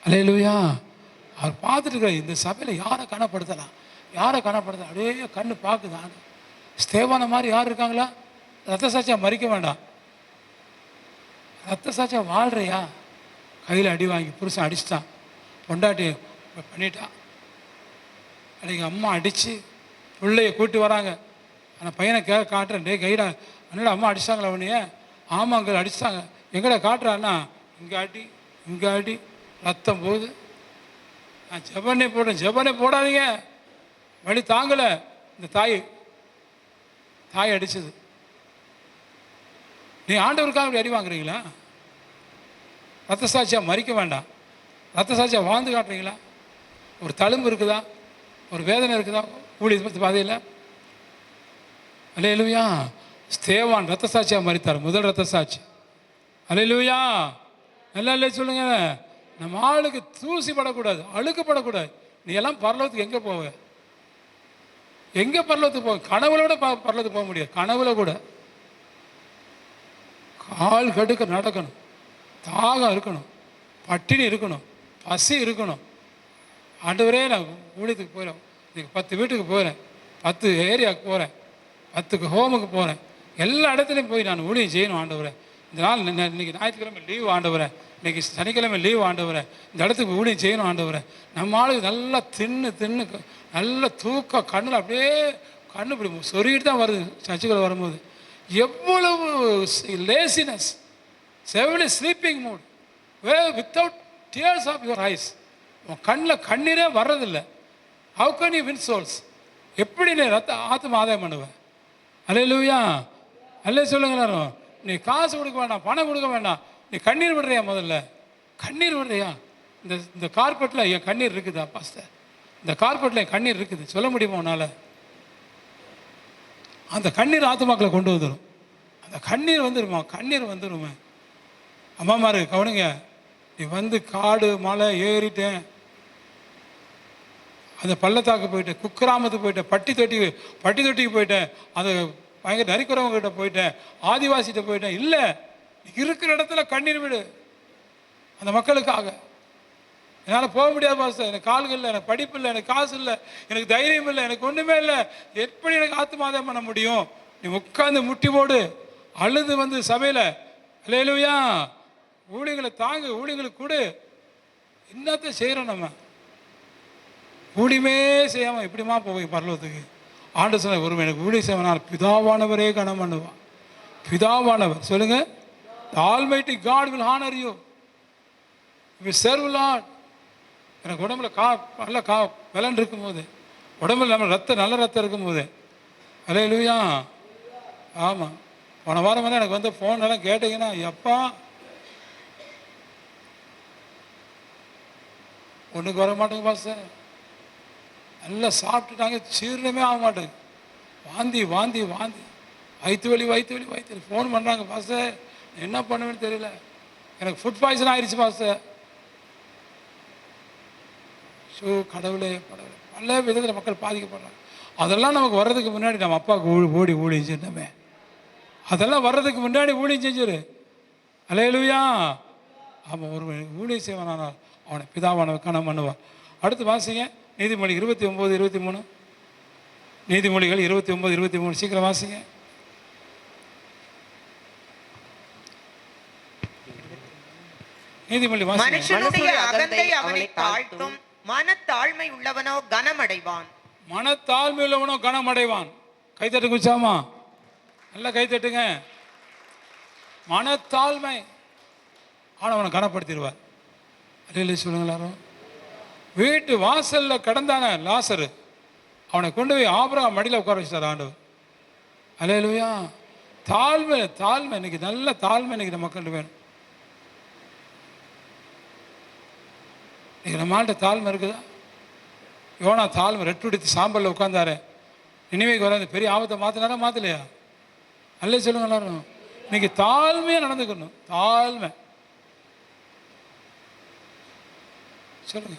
S2: அல்லேலூயா. அவர் பார்த்துட்டு இருக்கிற இந்த சபையில் யாரை கனப்படுத்தலாம், அப்படியே கண்ணு பார்க்குதான். ஸ்தேவான மாதிரி யார் இருக்காங்களா? ரத்த சாட்சியாக மறிக்க வேண்டாம், ரத்த சாட்சியாக வாழ்றியா? கையில் அடி வாங்கி புருஷன் அடிச்சிட்டான், பொண்டாட்டி பண்ணிட்டான், அன்றைக்கி அம்மா அடித்து பிள்ளைய கூட்டி வராங்க. ஆனால் பையனை காட்டுறேன், டே கைடா அண்ணா அம்மா அடிச்சிட்டாங்களா அவனைய? ஆமாங்க அடிச்சிட்டாங்க. எங்கடா காட்டுறான்னா இங்கே அடி ரத்தம் போகுது. நான் ஜெபனே போடாதீங்க, வழி தாங்கலை. இந்த தாய் அடிச்சது. நீ ஆண்டவருக்காக அப்படி அடி வாங்குறீங்களா? ரத்த சாட்சியாக மறிக்க வேண்டாம், ரத்த சாட்சியாக வாழ்ந்து காட்டுறீங்களா? ஒரு தழும்பு இருக்குதா, ஒரு வேதனை இருக்குதா ஊழியத்தை பாதையில்? அல்லேலூயா. ஸ்தேவான் ரத்த சாட்சியாக மறித்தார், முதல் ரத்த சாட்சி. அல்லேலூயா. நல்லா இல்லை சொல்லுங்க. நம்ம ஆளுக்கு தூசி படக்கூடாது, அழுக்கப்படக்கூடாது. நீ எல்லாம் பரலோகத்துக்கு எங்கே போவ? எங்கே பரலோகத்துக்கு போக? கனவுல கூட பரலோகத்துக்கு போக முடியாது. கனவுல கூட கால் கடுக்க நடக்கணும், தாகம் இருக்கணும், பட்டினி இருக்கணும், பசி இருக்கணும். ஆண்டவரே நான் ஊழியத்துக்கு போகிறேன், 10 வீட்டுக்கு போகிறேன், 10 ஏரியாவுக்கு போகிறேன், 10 ஹோமுக்கு போகிறேன், எல்லா இடத்துலையும் போய் நான் ஊழியம் செய்யணும் ஆண்டவரே. இந்த நாள் இன்னைக்கு ஞாயிற்றுக்கிழமை லீவு ஆண்டவரே, இன்றைக்கி சனிக்கிழமை லீவு ஆண்டவரே, இந்த இடத்துக்கு ஊழியம் செய்யணும் ஆண்டவரே. நம்ம ஆளுக்கு நல்லா தின்னு நல்ல தூக்கம், கண்ணில் அப்படியே கண்ணு இப்படி சொருகிட்டு தான் வருது சர்ச்சுக்குள்ள வரும்போது. எவ்வளவு லேசினஸ், செவலி sleeping mood, without tears of your eyes. உன் கண்ணில் கண்ணீரே வர்றதில்லை. How can you win souls? எப்படி நீ ஆத்ம ஆதாயம் பண்ணுவேன்? அல்லேலூயா. அல்லே சொல்லுங்க எல்லாரும். நீ காசு கொடுக்க வேண்டாம், பணம் கொடுக்க வேண்டாம், நீ கண்ணீர் விடுறியா? முதல்ல கண்ணீர் விடுறியா? இந்த கார்பெட்டில் என் கண்ணீர் இருக்குதா பாஸ்டர்? இந்த கார்பெட்டில் என் கண்ணீர் இருக்குது, சொல்ல முடியுமா உன்னால்? அந்த கண்ணீர் ஆத்மாக்களை கொண்டு வந்துடும். அந்த கண்ணீர் வந்துருமே. அம்மாமாரு கவனிங்க, நீ வந்து காடு மலை ஏறிட்டேன், அந்த பள்ளத்தாக்கு போயிட்டேன், குக்கிராமத்துக்கு போயிட்டேன், பட்டி தொட்டிக்கு போயிட்டேன், அது பயங்கர நரிக்குறவங்கிட்ட போயிட்டேன், ஆதிவாசிகிட்ட போயிட்டேன். இல்லை, இருக்கிற இடத்துல கண்ணீர் விடு அந்த மக்களுக்காக. என்னால் போக முடியாது பாஸ்டர், எனக்கு கால்கள் இல்லை, எனக்கு படிப்பு இல்லை, எனக்கு காசு இல்லை, எனக்கு தைரியம் இல்லை, எனக்கு ஒன்றுமே இல்லை, எப்படி எனக்கு ஆத்மாதாயம் பண்ண முடியும்? நீ உட்காந்து முட்டி போடு, அழுது வந்து சபையில் அல்லேலூயா. ஊழியர்களை தாங்க, ஊழியர்களுக்கு கொடு. என்னத்தை செய்கிறோம் நம்ம? ஊழியமே செய்யாமல் எப்படிமா போவீங்க பரலோகத்துக்கு? ஆண்டு சொன்ன ஒருவன் எனக்கு ஊழிய செய்வனால் பிதாவானவரே கனம் பண்ணுவான். பிதாவானவர் சொல்லுங்க, the Almighty God will honor you. இப்போ சர்வலாட் எனக்கு உடம்புல நல்ல விலன் இருக்கும்போது, உடம்புல நம்ம நல்ல ரத்தம் இருக்கும்போது, அல்லேலூயா. ஆமாம், போன வாரம் வந்து எனக்கு வந்து ஃபோன் எல்லாம் கேட்டிங்கன்னா, எப்பா ஒன்றுக்கு வர மாட்டேங்க பாஸ்டர், நல்லா சாப்பிட்டுட்டாங்க, சீரணமே ஆக மாட்டேங்க, வாந்தி வாந்தி வாந்தி, வயிற்று வலி ஃபோன் பண்ணுறாங்க, பாஸ்டர் என்ன பண்ணுவேன்னு தெரியல, எனக்கு ஃபுட் பாய்சன் ஆயிடுச்சு பாஸ்டர். கடவுளே பல விதத்தில் மக்கள் பாதிக்கப்படுறாங்க. அதெல்லாம் நமக்கு வர்றதுக்கு முன்னாடி நம்ம அப்பாவுக்கு ஓடி செஞ்சோமே, அதெல்லாம் வர்றதுக்கு முன்னாடி ஊழியம் செஞ்சிரு. அல்லேலூயா. அவன் ஒரு ஊழியம் செய்வானால் அவனை பிதாவானவர் கனம் பண்ணுவான். அடுத்து வாசிங்க நீதிமொழி 29, 23. நீதிமொழிகள் 29, 23 சீக்கிரம் வாசிங்க. நீதிமொழி வாசிங்க.
S3: மனுஷனுடைய அகந்தை அவனை தாழ்த்தும், மனத்தாழ்மை உள்ளவனோ கனமடைவான்.
S2: மனத்தாழ்மை உள்ளவனோ கனமடைவான். கைத்தட்டு குச்சாமா, நல்லா கைத்தட்டுங்க. மனத்தாழ்மை ஆனவனை கனப்படுத்திடுவார். அல்லேலூயா சொல்லுங்க எல்லாரும். வீட்டு வாசல்ல கடந்தான லாசரு, அவனை கொண்டு போய் ஆபிரகாம் மடியில் உட்கார வச்சார் ஆண்டவர். அல்லேலூயா. தாழ்மை இன்னைக்கு நல்ல தாழ்மை இன்னைக்கு நம்ம மக்கள் வேணும். இன்னைக்கு நம்மள்கிட்ட தாழ்மை இருக்குதா? யோனா தாழ்மை ரெட்டுடுத்தி சாம்பலில் உட்கார்ந்தாரு, நினைவுக்கு வர பெரிய ஆபத்தை மாற்றினாரா மாற்றலையா? அல்லே சொல்லுங்க எல்லாரும். இன்னைக்கு தாழ்மையாக நடந்துக்கணும். தாழ்மை சொல்லுங்க.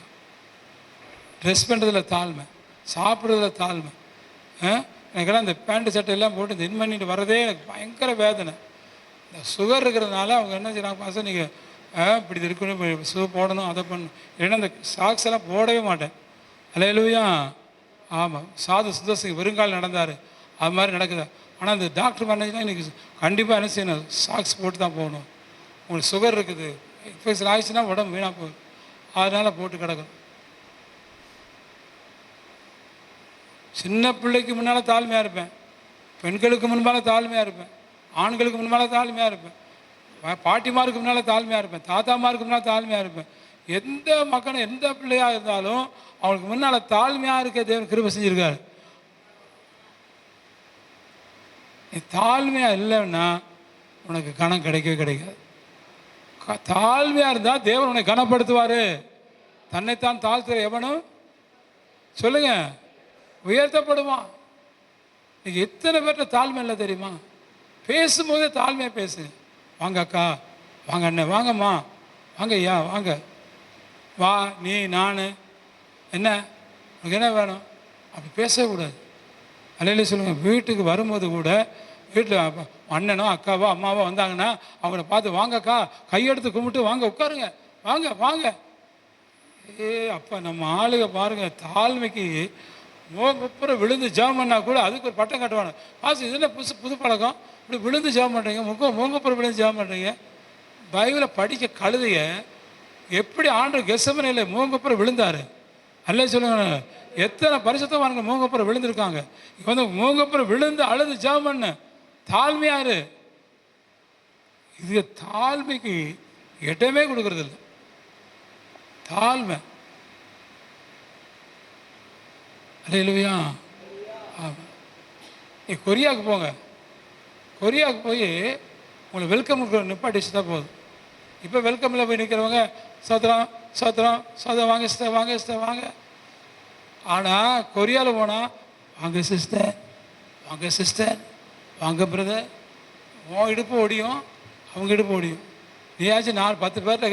S2: ட்ரெஸ் பண்ணுறதுல தாழ்மை, சாப்பிட்றதுல தாழ்மை. எனக்கெல்லாம் இந்த பேண்ட்டு சட்டை எல்லாம் போட்டு இந்த இன் பண்ணிட்டு வர்றதே எனக்கு பயங்கர வேதனை. இந்த சுகர் இருக்கிறதுனால அவங்க என்ன செய்கிறாங்க, பாசம் நீங்கள் இப்படி இருக்கணும், ஷூ போடணும், அதை பண்ணணும், ஏன்னா இந்த சாக்ஸ் எல்லாம் போடவே மாட்டேன். அல்லேலூயா. ஆமாம், சாது சுந்தர்சிங் வெறுங்கால் நடந்தார், அது மாதிரி நடக்குது. ஆனால் இந்த டாக்டர் மேனேஜ்னா இன்றைக்கி கண்டிப்பாக என்ன செய்யணும், சாக்ஸ் போட்டு தான் போகணும். உங்களுக்கு சுகர் இருக்குது, இன்ஃபெக்ஷன் ஆகிடுச்சுன்னா உடம்பு வீணாக போகுது, அதனால் போட்டு கிடக்கணும். சின்ன பிள்ளைக்கு முன்னால் தாழ்மையாக இருப்பேன், பெண்களுக்கு முன்பால் தாழ்மையாக இருப்பேன், ஆண்களுக்கு முன்பால் தாழ்மையாக இருப்பேன், பாட்டிமாருக்கு முன்னால் தாழ்மையாக இருப்பேன், தாத்தாமாருக்கு முன்னால் தாழ்மையாக இருப்பேன். எந்த மக்களும் எந்த பிள்ளையாக இருந்தாலும் அவனுக்கு முன்னால் தாழ்மையாக இருக்க தேவன் கிருபை செஞ்சுருக்காரு. நீ தாழ்மையாக இல்லைன்னா உனக்கு கணம் கிடைக்கவே கிடைக்காது. தாழ்மையாக இருந்தால் தேவன் உன்னை கனப்படுத்துவார். தன்னைத்தான் தாழ்த்துற எவனும் சொல்லுங்க உயர்த்தப்படுவான். நீங்க எத்தனை பேர்ட்ட தாழ்மை இல்லை தெரியுமா? பேசும்போதே தாழ்மையாக பேசு. வாங்க அக்கா, வாங்க அண்ணன், வாங்கம்மா, வாங்க ஐயா, வாங்க, வா, நீ, நான், என்ன உனக்கு என்ன வேணும், அப்படி பேசக்கூடாது. அல்லேலூயா சொல்லுங்க. வீட்டுக்கு வரும்போது கூட வீட்டில் அண்ணனோ அக்காவோ அம்மாவோ வந்தாங்கன்னா அவங்கள பார்த்து வாங்கக்கா, கையெடுத்து கும்பிட்டு வாங்க, உட்காருங்க, வாங்க வாங்க. அப்போ நம்ம ஆளுக பாருங்க, தாழ்மைக்கு மோகப்புறம் விழுந்து ஜெபம் பண்ணால் கூட அதுக்கு ஒரு பட்டம் கட்டுவாங்க. பாசு இது என்ன புது பழக்கம், இப்படி விழுந்து ஜெபம் பண்ணுறீங்க, மோகப்புறம் விழுந்து ஜெபம் பண்ணுறீங்க. பைபிளை படிக்க கழுதைய எப்படி ஆண்டு கெத்செமனேல மோகப்புறம் விழுந்தார். அல்லே சொல்லுங்க, எத்தனை பரிசுத்தவான்கள் மோகப்புறம் விழுந்திருக்காங்க. இப்போ வந்து மோகப்புறம் விழுந்து அழுது ஜெபம் பண்ண தாழ்மையாரு. இது தாழ்மைக்கு இடமே கொடுக்கறது இல்லை. தாழ்மை. அல்லேலூயா. ஆமாம். நீ கொரியாவுக்கு போங்க, கொரியாவுக்கு போய் உங்களை வெல்கம் நிப்பாட்டி வச்சுட்டா போதும். இப்போ வெல்கமில் போய் நிற்கிறவங்க சோத்திரம் சோத்திரம் சோதரம், வாங்க சிஸ்டர், வாங்க சிஸ்டர், வாங்க. ஆனால் கொரியாவில் போனால் வாங்க சிஸ்டர், வாங்க சிஸ்டர், வாங்க பிரதர். உன் இடுப்பு ஓடியும் அவங்க இடுப்பு ஓடியும். நீயாச்சும் 4-10 பேர்கிட்ட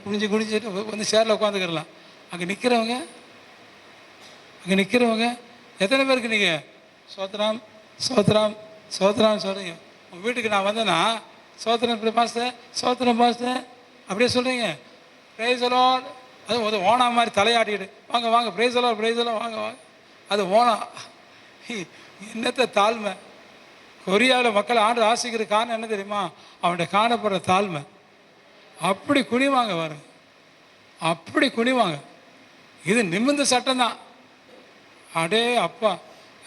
S2: குடிஞ்சிட்டு வந்து சேரில் உட்காந்துக்கிறலாம். அங்கே நிற்கிறவங்க எத்தனை பேருக்கு நீங்கள் சோத்திரம் சோத்திரம் சோத்திரம் சொல்கிறீங்க? உங்கள் வீட்டுக்கு நான் வந்தேன்னா சோத்திரம் இப்படி பாஸ்டர், சோத்திரம் பாஸ்டர் அப்படியே சொல்கிறீங்க. ப்ரைஸ் தி லார்ட். அது ஓனா மாதிரி தலையாட்டிக்கிட்டு வாங்க வாங்க, ப்ரைஸ் தி லார்ட், ப்ரைஸ் தி லார்ட், வாங்க வாங்க. அது ஓனா. என்னத்தை தாழ்மை. கொரியாவில் மக்கள் ஆண்டு ஆசிக்கிற காரணம் என்ன தெரியுமா? அவனுடைய காணப்படுற தாழ்மை. அப்படி குனிவாங்க வரும், அப்படி குனிவாங்க. இது நிமிர்ந்த சட்டம் தான். அடே அப்பா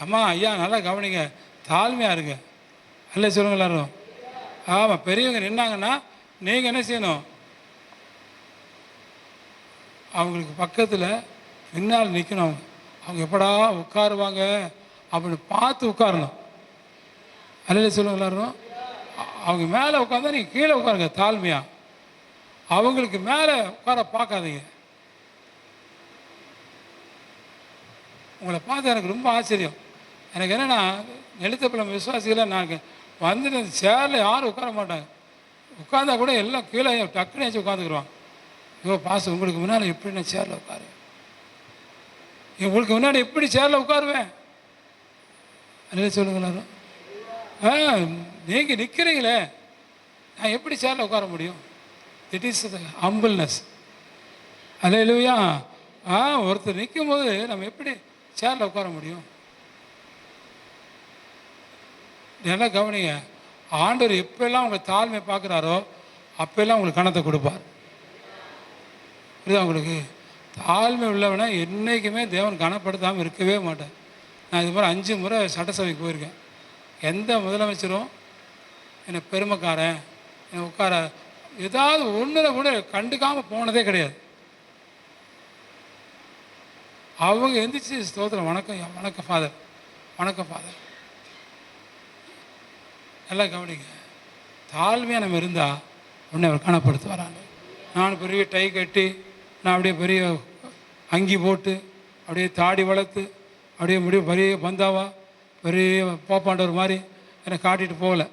S2: அம்மா ஐயா நல்லா கவனிங்க, தாழ்மையாக இருங்க. அல்ல சொல்லுங்க எல்லாரும். ஆமாம், பெரியவங்க நின்னாங்கன்னா நீங்கள் என்ன செய்யணும்? அவங்களுக்கு பக்கத்தில் பின்னால் நிற்கணும். அவங்க எப்படா உட்காருவாங்க அப்படின்னு பார்த்து உட்காரணும். அல்லையில சொல்லுங்க எல்லாரும். அவங்க மேலே உட்காந்தா நீங்கள் கீழே உட்காருங்க தாழ்மையாக. அவங்களுக்கு மேலே உட்கார பார்க்காதீங்க. உங்களை பார்த்து எனக்கு ரொம்ப ஆச்சரியம். எனக்கு என்னென்னா, எழுத்தப்பழம் விசுவாசிகளை நான் வந்துட்டு அந்த சேரில் யாரும் உட்கார மாட்டாங்க. உட்காந்தா கூட எல்லாம் கீழே டக்குன்னு வச்சு உட்காந்துக்குருவாங்க. ஐயோ பாஸ், உங்களுக்கு முன்னால் எப்படி நான் சேரில் உட்காருவேன்? உங்களுக்கு முன்னாடி எப்படி சேரில் உட்காருவேன்? அல்ல சொல்லுங்களாரும். நீங்கள் நிற்கிறீங்களே, நான் எப்படி சேரில் உட்கார முடியும்? It is humbleness. அல்லேலூயா. ஒருத்தர் நிற்கும் போது நம்ம எப்படி சேரில் உட்கார முடியும்? நல்லா கவனிங்க. ஆண்டவர் எப்பெல்லாம் உங்களை தாழ்மை பார்க்குறாரோ அப்பெல்லாம் உங்களுக்கு கணத்தை கொடுப்பார். புரியுதா உங்களுக்கு? தாழ்மை உள்ளவனை என்றைக்குமே தேவன் கனப்படுத்தாமல் இருக்கவே மாட்டேன். நான் இது மாதிரி 5 முறை சட்டசபைக்கு போயிருக்கேன். எந்த முதலமைச்சரும் என்னை பெருமைக்காரன், என்னை உட்கார ஏதாவது ஒன்றில் கூட கண்டுக்காமல் போனதே கிடையாது. அவங்க எந்திரிச்சு ஸ்தோத்திரம், வணக்கம் வணக்கம் ஃபாதர், வணக்கம் ஃபாதர். நல்லா கவனிங்க. தாழ்மையாக நம்ம இருந்தால் உடனே அவர் கனப்படுத்த வராங்க. நான் பெரிய டை கட்டி, நான் அப்படியே பெரிய அங்கி போட்டு, அப்படியே தாடி வளர்த்து, அப்படியே முடிவு பெரிய பந்தாவா பெரிய போப்பாண்டவர் மாதிரி என்னை காட்டிட்டு போகல.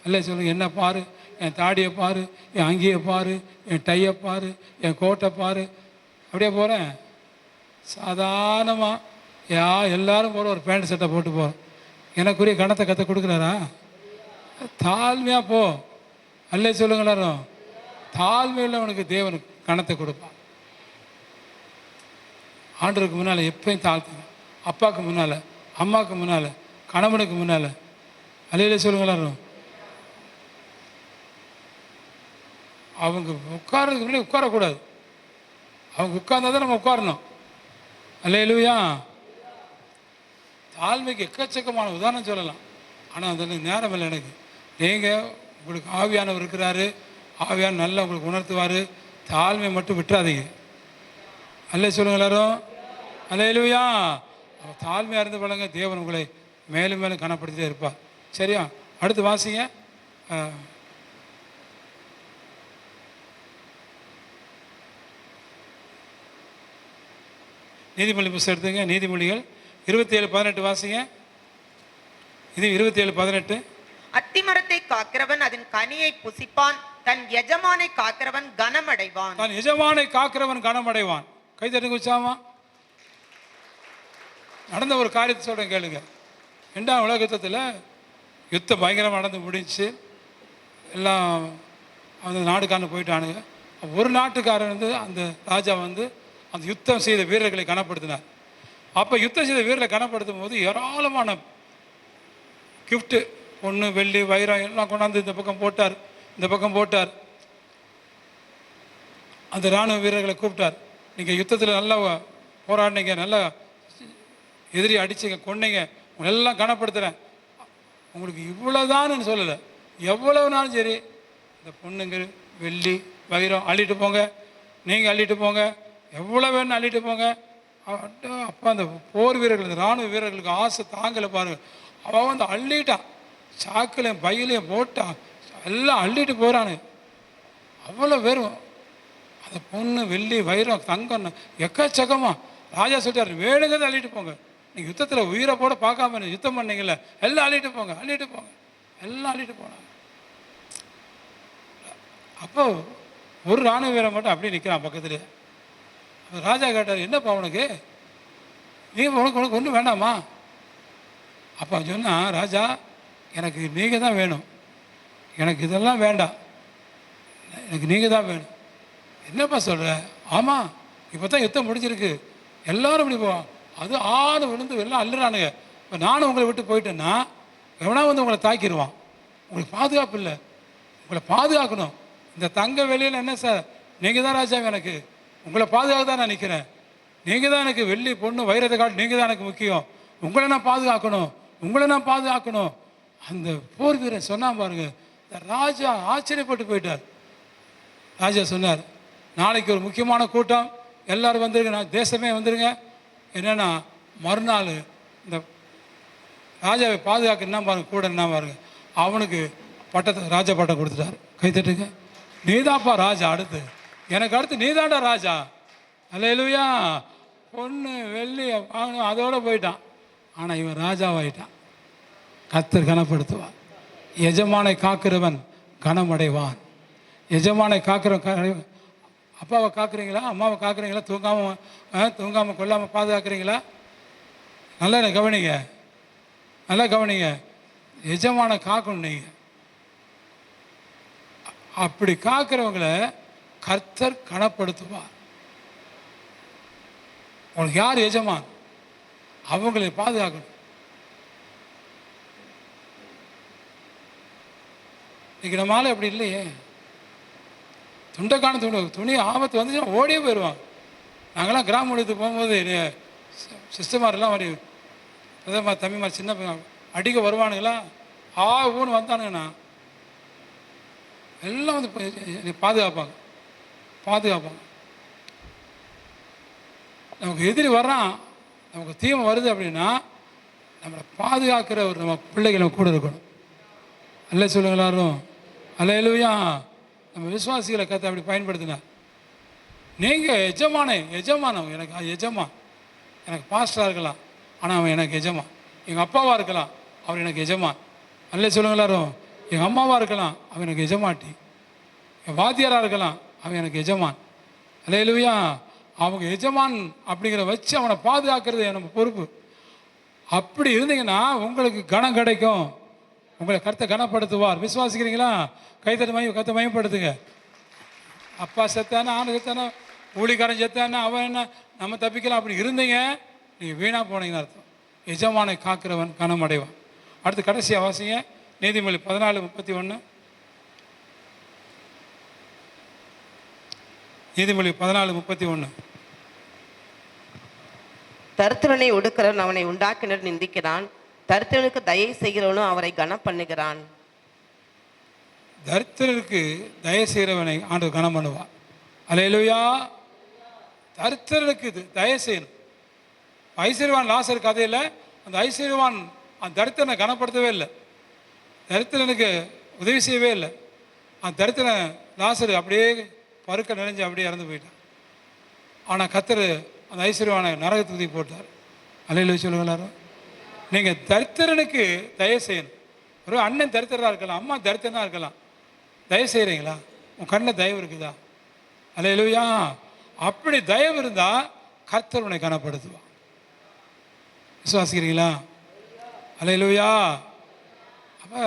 S2: இல்லை சொல்லுங்கள், என்ன பாரு, என் தாடியை பாரு, என் அங்கியை பாரு, என் டையை பாரு, என் கோட்டை பாரு, அப்படியே போகிறேன். சாதாரணமாக எல்லாரும் போகிற ஒரு பேண்ட் சட்டை போட்டு போகிறோம். எனக்குரிய கணத்தை கற்று கொடுக்குறாரா? தாழ்மையாக போ. அல்லே சொல்லுங்க எல்லாரும். தாழ்மையில் அவனுக்கு தேவனுக்கு கணத்தை கொடுப்பான். ஆண்டவருக்கு முன்னால் எப்பயும் தாழ்த்துங்க. அப்பாவுக்கு முன்னால், அம்மாவுக்கு முன்னால், கணவனுக்கு முன்னால். அல்லையிலே சொல்லுங்க எல்லாரும். அவங்க உட்கார்றதுக்கு முன்னாடி உட்காரக்கூடாது. அவங்க உட்கார்ந்தா தான் நம்ம உட்காரணும். அல்லேலூயா. தாழ்மைக்கு எக்கச்சக்கமான உதாரணம் சொல்லலாம். ஆனால் அதில் நேரம் இல்லை எனக்கு. நீங்கள் உங்களுக்கு ஆவியானவர் இருக்கிறாரு, ஆவியான நல்லா உங்களுக்கு உணர்த்துவார். தாழ்மை மட்டும் விட்டுறாதீங்க. அல்லே சொல்லுங்க எல்லாரும். அல்லேலூயா. தாழ்மையாக இருந்து பழங்க, தேவன் உங்களை மேலும் மேலும் கனப்படுத்திட்டே இருப்பார். சரியா? அடுத்து வாசிங்க. நீதிமொழி புத்தகம் எடுத்துங்க. நீதிமொழிகள் 27:18 வாசிங்க. இது 27:18.
S3: அத்திமரத்தை காக்கிறவன் அதன் கனியை புசிப்பான், தன் எஜமானை காக்கிறவன் கனமடைவான்.
S2: தன் எஜமானை காக்கிறவன் கனமடைவான். கை தட்டுங்க உற்சாகமா. நடந்த ஒரு காரியத்தை சொல்கிறேன் கேளுங்க. 2ஆம் உலக யுத்தத்தில் யுத்தம் பயங்கரமாக நடந்து முடிஞ்சு எல்லாம் அந்த நாடுக்காரன் போயிட்டானுங்க. ஒரு நாட்டுக்காரன் அந்த ராஜா அந்த யுத்தம் செய்த வீரர்களை கனப்படுத்தினார். அப்போ யுத்தம் செய்த வீரர்களை கனப்படுத்தும் போது ஏராளமான கிஃப்ட்டு, பொண்ணு, வெள்ளி, வைரம் எல்லாம் கொண்டாந்து இந்த பக்கம் போட்டார். அந்த இராணுவ வீரர்களை கூப்பிட்டார். நீங்கள் யுத்தத்தில் நல்லா போராடினீங்க, நல்லா எதிரி அடிச்சிங்க, கொன்னீங்க, எல்லாம் கனப்படுத்துகிறேன், உங்களுக்கு இவ்வளோதான்னு சொல்லலை, எவ்வளவுனாலும் சரி இந்த பொண்ணுங்க, வெள்ளி, வைரம் அள்ளிட்டு போங்க, நீங்கள் அள்ளிட்டு போங்க, எவ்வளோ வேணும் அள்ளிட்டு போங்க. அப்போ அந்த போர் வீரர்கள், இந்த இராணுவ வீரர்களுக்கு ஆசை தாங்கலை பாருங்கள். அவன் அள்ளிட்டான், சாக்கிலையும் பையிலையும் போட்டான், எல்லாம் அள்ளிட்டு போகிறானு. அவ்வளோ பேரும் அந்த பொண்ணு, வெள்ளி, வைரம், தங்கம் எக்கச்சக்கமாக. ராஜா சொல்லிட்டார், வேணுங்கிறத அள்ளிட்டு போங்க, நீங்கள் யுத்தத்தில் உயிரை போட பார்க்காம யுத்தம் பண்ணீங்கல்ல, எல்லாம் அள்ளிட்டு போங்க, எல்லாம் அள்ளிட்டு போனாங்க. அப்போ ஒரு இராணுவ வீரன் மட்டும் அப்படியே நிற்கிறான் பக்கத்துலேயே. ராஜா கேட்டார், என்னப்பா உனக்கு, நீ உனக்கு ஒன்றும் வேண்டாமா? அப்போ சொன்னால், ராஜா எனக்கு நீங்கள் தான் வேணும், எனக்கு இதெல்லாம் வேண்டாம், எனக்கு நீங்கள் தான் வேணும். என்னப்பா சொல்கிற? ஆமாம், இப்போ தான் யுத்தம் முடிஞ்சிருக்கு, எல்லோரும் இப்படி போவோம், அது ஆடு விழுந்து எல்லாம் அள்ளுறானுங்க. இப்போ நானும் உங்களை விட்டு போயிட்டேன்னா எவனா உங்களை தாக்கிடுவான். உங்களுக்கு பாதுகாப்பு இல்லை, உங்களை பாதுகாக்கணும். இந்த தங்க வெளியில் என்ன சார், நீங்கள் தான் ராஜா, எனக்கு உங்களை பாதுகாக்க தான் நான் நிற்கிறேன், நீங்கள் தான் எனக்கு வெள்ளி, பொண்ணு, வைரத்தை காட்டு, நீங்கள் தான் எனக்கு முக்கியம், உங்களை நான் பாதுகாக்கணும். அந்த போர் வீரன் சொன்னான் பாருங்க. இந்த ராஜா ஆச்சரியப்பட்டு போயிட்டார். ராஜா சொன்னார், நாளைக்கு ஒரு முக்கியமான கூட்டம், எல்லோரும் வந்துருங்க, நான் தேசமே வந்துருங்க. என்னென்னா மறுநாள் இந்த ராஜாவை பாதுகாக்க என்ன பாருங்க, கூட என்ன பாருங்க, அவனுக்கு பட்டத்தை ராஜா பட்டம் கொடுத்துட்டாரு. கைத்தட்டுங்க. நீதாப்பா ராஜா, அடுத்து எனக்கு அடுத்து நீதாண்டா ராஜா. அல்லேலூயா. பொண்ணு வெள்ளி வாங்கணும் அதோடு போயிட்டான். ஆனால் இவன் ராஜாவாயிட்டான். கர்த்தர் கனப்படுத்துவார். எஜமானை காக்கிறவன் கனமடைவான். எஜமானை காக்கிறவன். அப்பாவை காக்குறீங்களா, அம்மாவை காக்குறீங்களா? தூங்காமல் கொல்லாமல் பாதுகாக்கிறீங்களா? நல்லா கவனிங்க, நல்லா கவனிங்க. எஜமானை காக்கணும் நீங்கள். அப்படி காக்கிறவங்களை கர்த்தர் கனப்படுத்துவார். உங்களுக்கு யார் எஜமான்? அவங்களை பாதுகாக்கணும். இன்னைக்கு நம்மளால அப்படி இல்லையே. துண்டைக்கான துணி ஆபத்து வந்துச்சுன்னா ஓடியே போயிடுவாங்க. நாங்களாம் கிராமத்துக்கு போகும்போது சிஸ்டமாரெல்லாம் வரி பிரதமா தம்பிமார் சின்ன அடிக்க வருவானுங்களா, ஊன்னு வந்தானுங்கண்ணா எல்லாம் வந்து பாதுகாப்பாங்க. நமக்கு எதிரி வர்றான், நமக்கு தீமை வருது அப்படின்னா நம்மளை பாதுகாக்கிற ஒரு நம்ம பிள்ளைகள் நம்ம கூட இருக்கணும். அல்ல சொல்லுங்க எல்லாரும். அல்லேலூயா. நம்ம விசுவாசிகளை கற்று அப்படி பயன்படுத்தினார். நீங்கள் எஜமானம் எனக்கு எஜமான். எனக்கு பாஸ்டராக இருக்கலாம், ஆனால் அவன் எனக்கு எஜமான். எங்கள் அப்பாவாக இருக்கலாம், அவர் எனக்கு எஜமான். அல்ல சொல்லுங்க எல்லாரும். எங்கள் அம்மாவாக இருக்கலாம், அவன் எனக்கு எஜமாட்டி. என் வாத்தியாராக இருக்கலாம், அவன் எனக்கு எஜமான். அல்லேலூயா. அவங்க எஜமான் அப்படிங்கிற வச்சு அவனை பாதுகாக்கிறது நம்ம பொறுப்பு. அப்படி இருந்தீங்கன்னா உங்களுக்கு கனம் கிடைக்கும். உங்களை கர்த்தர் கனப்படுத்துவார். விசுவாசிக்கிறீங்களா? கர்த்தரை மயப்படுத்துங்க. அப்பா செத்தானா, ஆணு செத்தானா, ஊழிக்காரன் செத்தானா, அவன் என்ன, நம்ம தப்பிக்கலாம். அப்படி இருந்தீங்க நீங்கள் வீணாக போனீங்கன்னு அர்த்தம். எஜமானை காக்கிறவன் கனம் அடைவான். அடுத்து கடைசியாக வாசிங்க, நீதிமொழி 14:31. நீதிமொழி 14:31.
S4: தரித்திரனை ஒடுக்கிறவன் அவனை உண்டாக்கினர் நிந்திக்கிறான், தரித்திரனுக்கு தயை செய்கிறவனும் அவரை கனம் பண்ணுகிறான்.
S2: தரித்திரருக்கு தயை செய்கிறவனை ஆண்டவர் கனம் பண்ணுவான். அல்லேலூயா. தரித்திரனுக்கு தயை செய்யணும். ஐஸ்வர்யவான் லாசர் கதையில் அந்த ஐஸ்வர்யவான் அந்த தரித்திரனை கனப்படுத்தவே இல்லை, தரித்திரனுக்கு உதவி செய்யவே இல்லை. அந்த தரித்திரன் லாசர் அப்படியே பருக்க நிறைஞ்சு அப்படியே இறந்து போயிட்டான். ஆனால் கர்த்தர் அந்த ஐஸ்வர்யவானை நரகத்துக்கு தூக்கி போட்டார். அல்லேலூயா சொல்லுங்க எல்லாரும். நீங்கள் தரித்திரனுக்கு தயவு செய்யணும். ஒரு அண்ணன் தரித்திரராக இருக்கலாம், அம்மா தரித்திரனாக இருக்கலாம். தயவு செய்கிறீங்களா? உன் கண்ணில் தயவு இருக்குதா? அல்லேலூயா. அப்படி தயவு இருந்தால் கர்த்தர் உன்னை கனப்படுத்துவான். விசுவாசிக்கிறீங்களா? அல்லேலூயா. அப்போ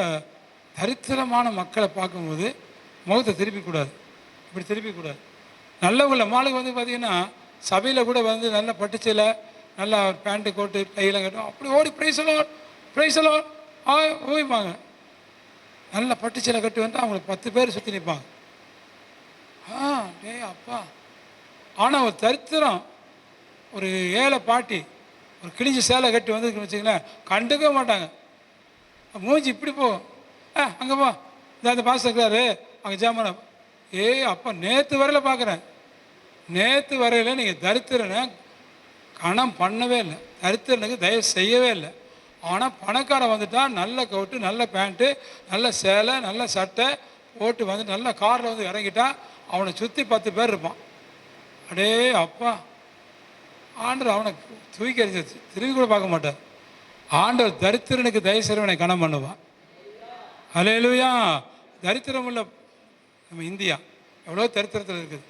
S2: தரித்திரமான மக்களை பார்க்கும்போது முகத்தை திருப்பிக்கூடாது, இப்படி திருப்பிக்கூடாது. நல்லவங்கள மாளுக்கு வந்து பார்த்திங்கன்னா சபையில் கூட வந்து நல்ல பட்டுச்சையில் நல்லா பேண்ட்டு கோட்டு கையில் கட்டும் அப்படி ஓடி ப்ரைஸலோ ஓய்ப்பாங்க. நல்ல பட்டுச்சீலை கட்டி வந்து அவங்களுக்கு 10 பேர் சுற்றி நிற்பாங்க. டே அப்பா. ஆனால் ஒரு தரித்திரம், ஒரு ஏழை பாட்டி ஒரு கிழிஞ்சி சேலை கட்டி வந்து வச்சுங்களேன், கண்டுக்க மாட்டாங்க. மூஞ்சி இப்படி போகும். அங்கே போ, இந்த பாஸ்டர் இருக்கிறாரு அங்கே ஜாமான. அப்பா நேற்று வரையில் பார்க்குறேன், நேற்று வரையில் நீங்கள் தரித்திரனை கணம் பண்ணவே இல்லை, தரித்திரனுக்கு தயவு செய்யவே இல்லை. ஆனால் பணக்காரன் வந்துட்டால் நல்ல கோட்டு, நல்ல பேண்ட்டு, நல்ல சேலை, நல்ல சட்டை போட்டு வந்து நல்ல காரில் வந்து இறங்கிட்டா அவனை சுற்றி 10 பேர் இருப்பான். அடே அப்பா. ஆண்டவர் அவனை தூக்கி எறிஞ்சிச்சு, திரும்பி கூட பார்க்க மாட்டார். ஆண்டவர் தரித்திரனுக்கு தயவு செய்கிறவனை கணம் பண்ணுவான். அல்லேலூயா. தரித்திரம் உள்ள நம்ம இந்தியா எவ்வளோ தரித்திரத்தில் இருக்குது,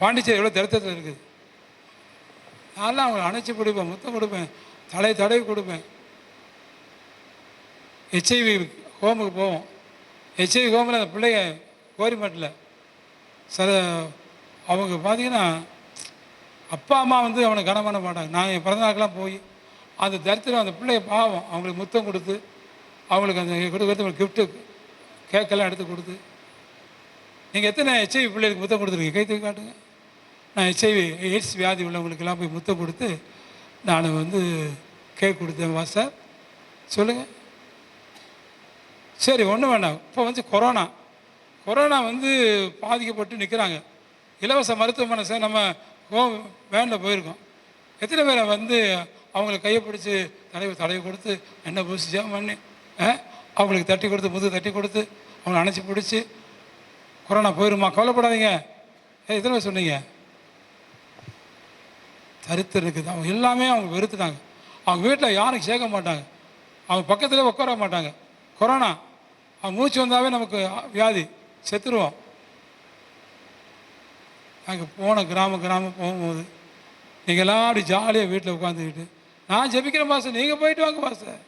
S2: பாண்டிச்சேரி எவ்வளோ தரித்திரத்தில் இருக்குது. நான்லாம் அவங்களை அணைச்சி கொடுப்பேன், முத்தம் கொடுப்பேன், தடவி கொடுப்பேன். HIV ஹோமுக்கு போவோம். HIV ஹோமில் அந்த பிள்ளைங்க கோரிமேட்டில் சில அவங்க பார்த்தீங்கன்னா அப்பா அம்மா வந்து அவனை கனம் பண்ண மாட்டாங்க. நான் என் பிறந்தநாளுக்கெல்லாம் போய் அந்த தரித்திரம் அந்த பிள்ளைய பாவம் அவங்களுக்கு முத்தம் கொடுத்து அவங்களுக்கு அந்த கொடுக்கறது கிஃப்ட்டு கேக்கெல்லாம் எடுத்து கொடுத்து. நீங்கள் எத்தனை HIV பிள்ளைகளுக்கு முத்தம் கொடுத்துருக்கீங்க? கை தூக்கி காட்டுங்க. நான் HIV எய்ட்ஸ் வியாதி உள்ளவங்களுக்கெல்லாம் போய் முத்தம் கொடுத்து நான் வந்து கேக் கொடுத்தேன். சார் சொல்லுங்கள். சரி, ஒன்றும் வேண்டாம். இப்போ வந்து கொரோனா வந்து பாதிக்கப்பட்டு நிற்கிறாங்க. இலவச மருத்துவமனை சார் நம்ம வேனில் போயிருக்கோம். எத்தனை பேரை வந்து அவங்கள கையை பிடிச்சி தடவை கொடுத்து எண்ணெய் பூசி ஜெபம் பண்ணி அவங்களுக்கு தட்டி கொடுத்து முதுகு தட்டி கொடுத்து அவங்களை அணைச்சி பிடிச்சி கொரோனா போயிருமா கவலைப்படாதீங்க எத்தனை பேர் சொன்னீங்க? தரித்திரம் இருக்குது. அவங்க எல்லாமே அவங்க வெறுத்துட்டாங்க. அவங்க வீட்டில் யாரும் சேர்க்க மாட்டாங்க, அவங்க பக்கத்துலேயே உட்கார மாட்டாங்க. கொரோனா அவங்க மூச்சு வந்தாவே நமக்கு வியாதி, செத்துருவோம். அங்கே போன கிராமம் போகும்போது நீங்கள் எல்லாம் அப்படி ஜாலியாக வீட்டில் உட்காந்துக்கிட்டு நான் ஜெபிக்கிறேன் பாஸ்டர், நீங்கள் போயிட்டு வாங்க பாஸ்டர்.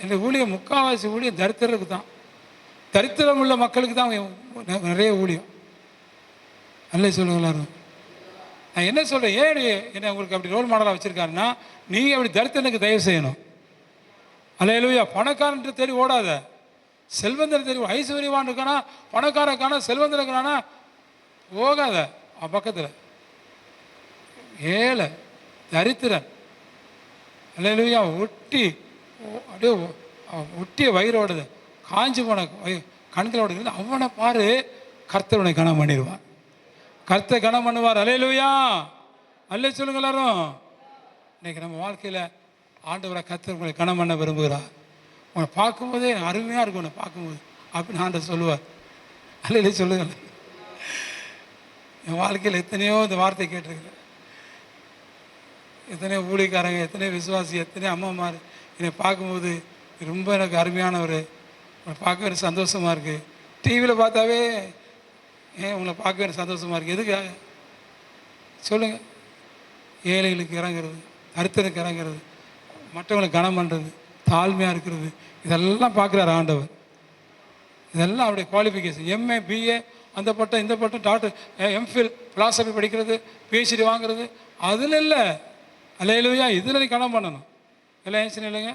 S2: என் ஊழியம் முக்கால்வாசி ஊழியம் தரித்திரருக்கு தான், தரித்திரம் உள்ள மக்களுக்கு தான் நிறைய ஊழியம். நல்ல சொல்லுங்க எல்லாரும். நான் என்ன சொல்கிறேன், ஏன் என்ன உங்களுக்கு அப்படி ரோல் மாடலாக வச்சுருக்காருன்னா, நீங்கள் அப்படி தரித்திரனுக்கு தயவு செய்யணும். அல்லேலூயா. பணக்காரன்ட்டு தேடி ஓடாத, செல்வந்தர் தேடி. ஐஸ்வர்யவான் இருக்கானா, பணக்காரன் இருக்கானா, செல்வந்தர் இருக்கானா, போகாத பக்கத்தில். ஏழை தரித்திரன் அல்லேலூயா அப்படியே ஒட்டிய வயிறோடுது, காஞ்சி போன கண்களோடு அவனை பாரு, கர்த்தர் உன்னை கனம் பண்ணிடுவார், கர்த்தர் கனம் பண்ணுவார். அல்லேலூயா. அல்லே சொல்லுங்க எல்லாரும். இன்னைக்கு நம்ம வாழ்க்கையில் ஆண்டவரை கர்த்தர் உங்களை கனம் பண்ண விரும்புகிறார். உங்களை பார்க்கும்போதே அருமையாக இருக்கும் உன்னை பார்க்கும்போது அப்படின்னு ஆண்டவர் சொல்லுவார். அல்லே சொல்லுங்க. என் வாழ்க்கையில் எத்தனையோ இந்த வார்த்தை கேட்டிருக்கிறேன். எத்தனையோ ஊழியக்காரங்க, எத்தனையோ விசுவாசி, எத்தனையோ அம்மாமார் என்னை பார்க்கும்போது ரொம்ப எனக்கு அருமையானவர், உங்களை பார்க்க எனக்கு சந்தோஷமாக இருக்குது. டிவியில் பார்த்தாவே உங்களை பார்க்க எனக்கு சந்தோஷமாக இருக்குது. எதுக்காக சொல்லுங்கள்? ஏழைகளுக்கு இறங்குறது, தரித்திரனுக்கு இறங்குறது, மற்றவங்களை கனம் பண்ணுறது, தாழ்மையாக இருக்கிறது, இதெல்லாம் பார்க்குறாரு ஆண்டவர். இதெல்லாம் அவருடைய குவாலிஃபிகேஷன். எம்ஏ, பிஏ, அந்த பட்டம் இந்த பட்டம், டாக்டர், எம்ஃபில், பிலாசபி படிக்கிறது, பிஹெச்டி வாங்குறது, அதில் இல்லை. அல்லேலூயா. இதில் நீ கனம் பண்ணணும். எல்லாம் ஏன் இல்லைங்க?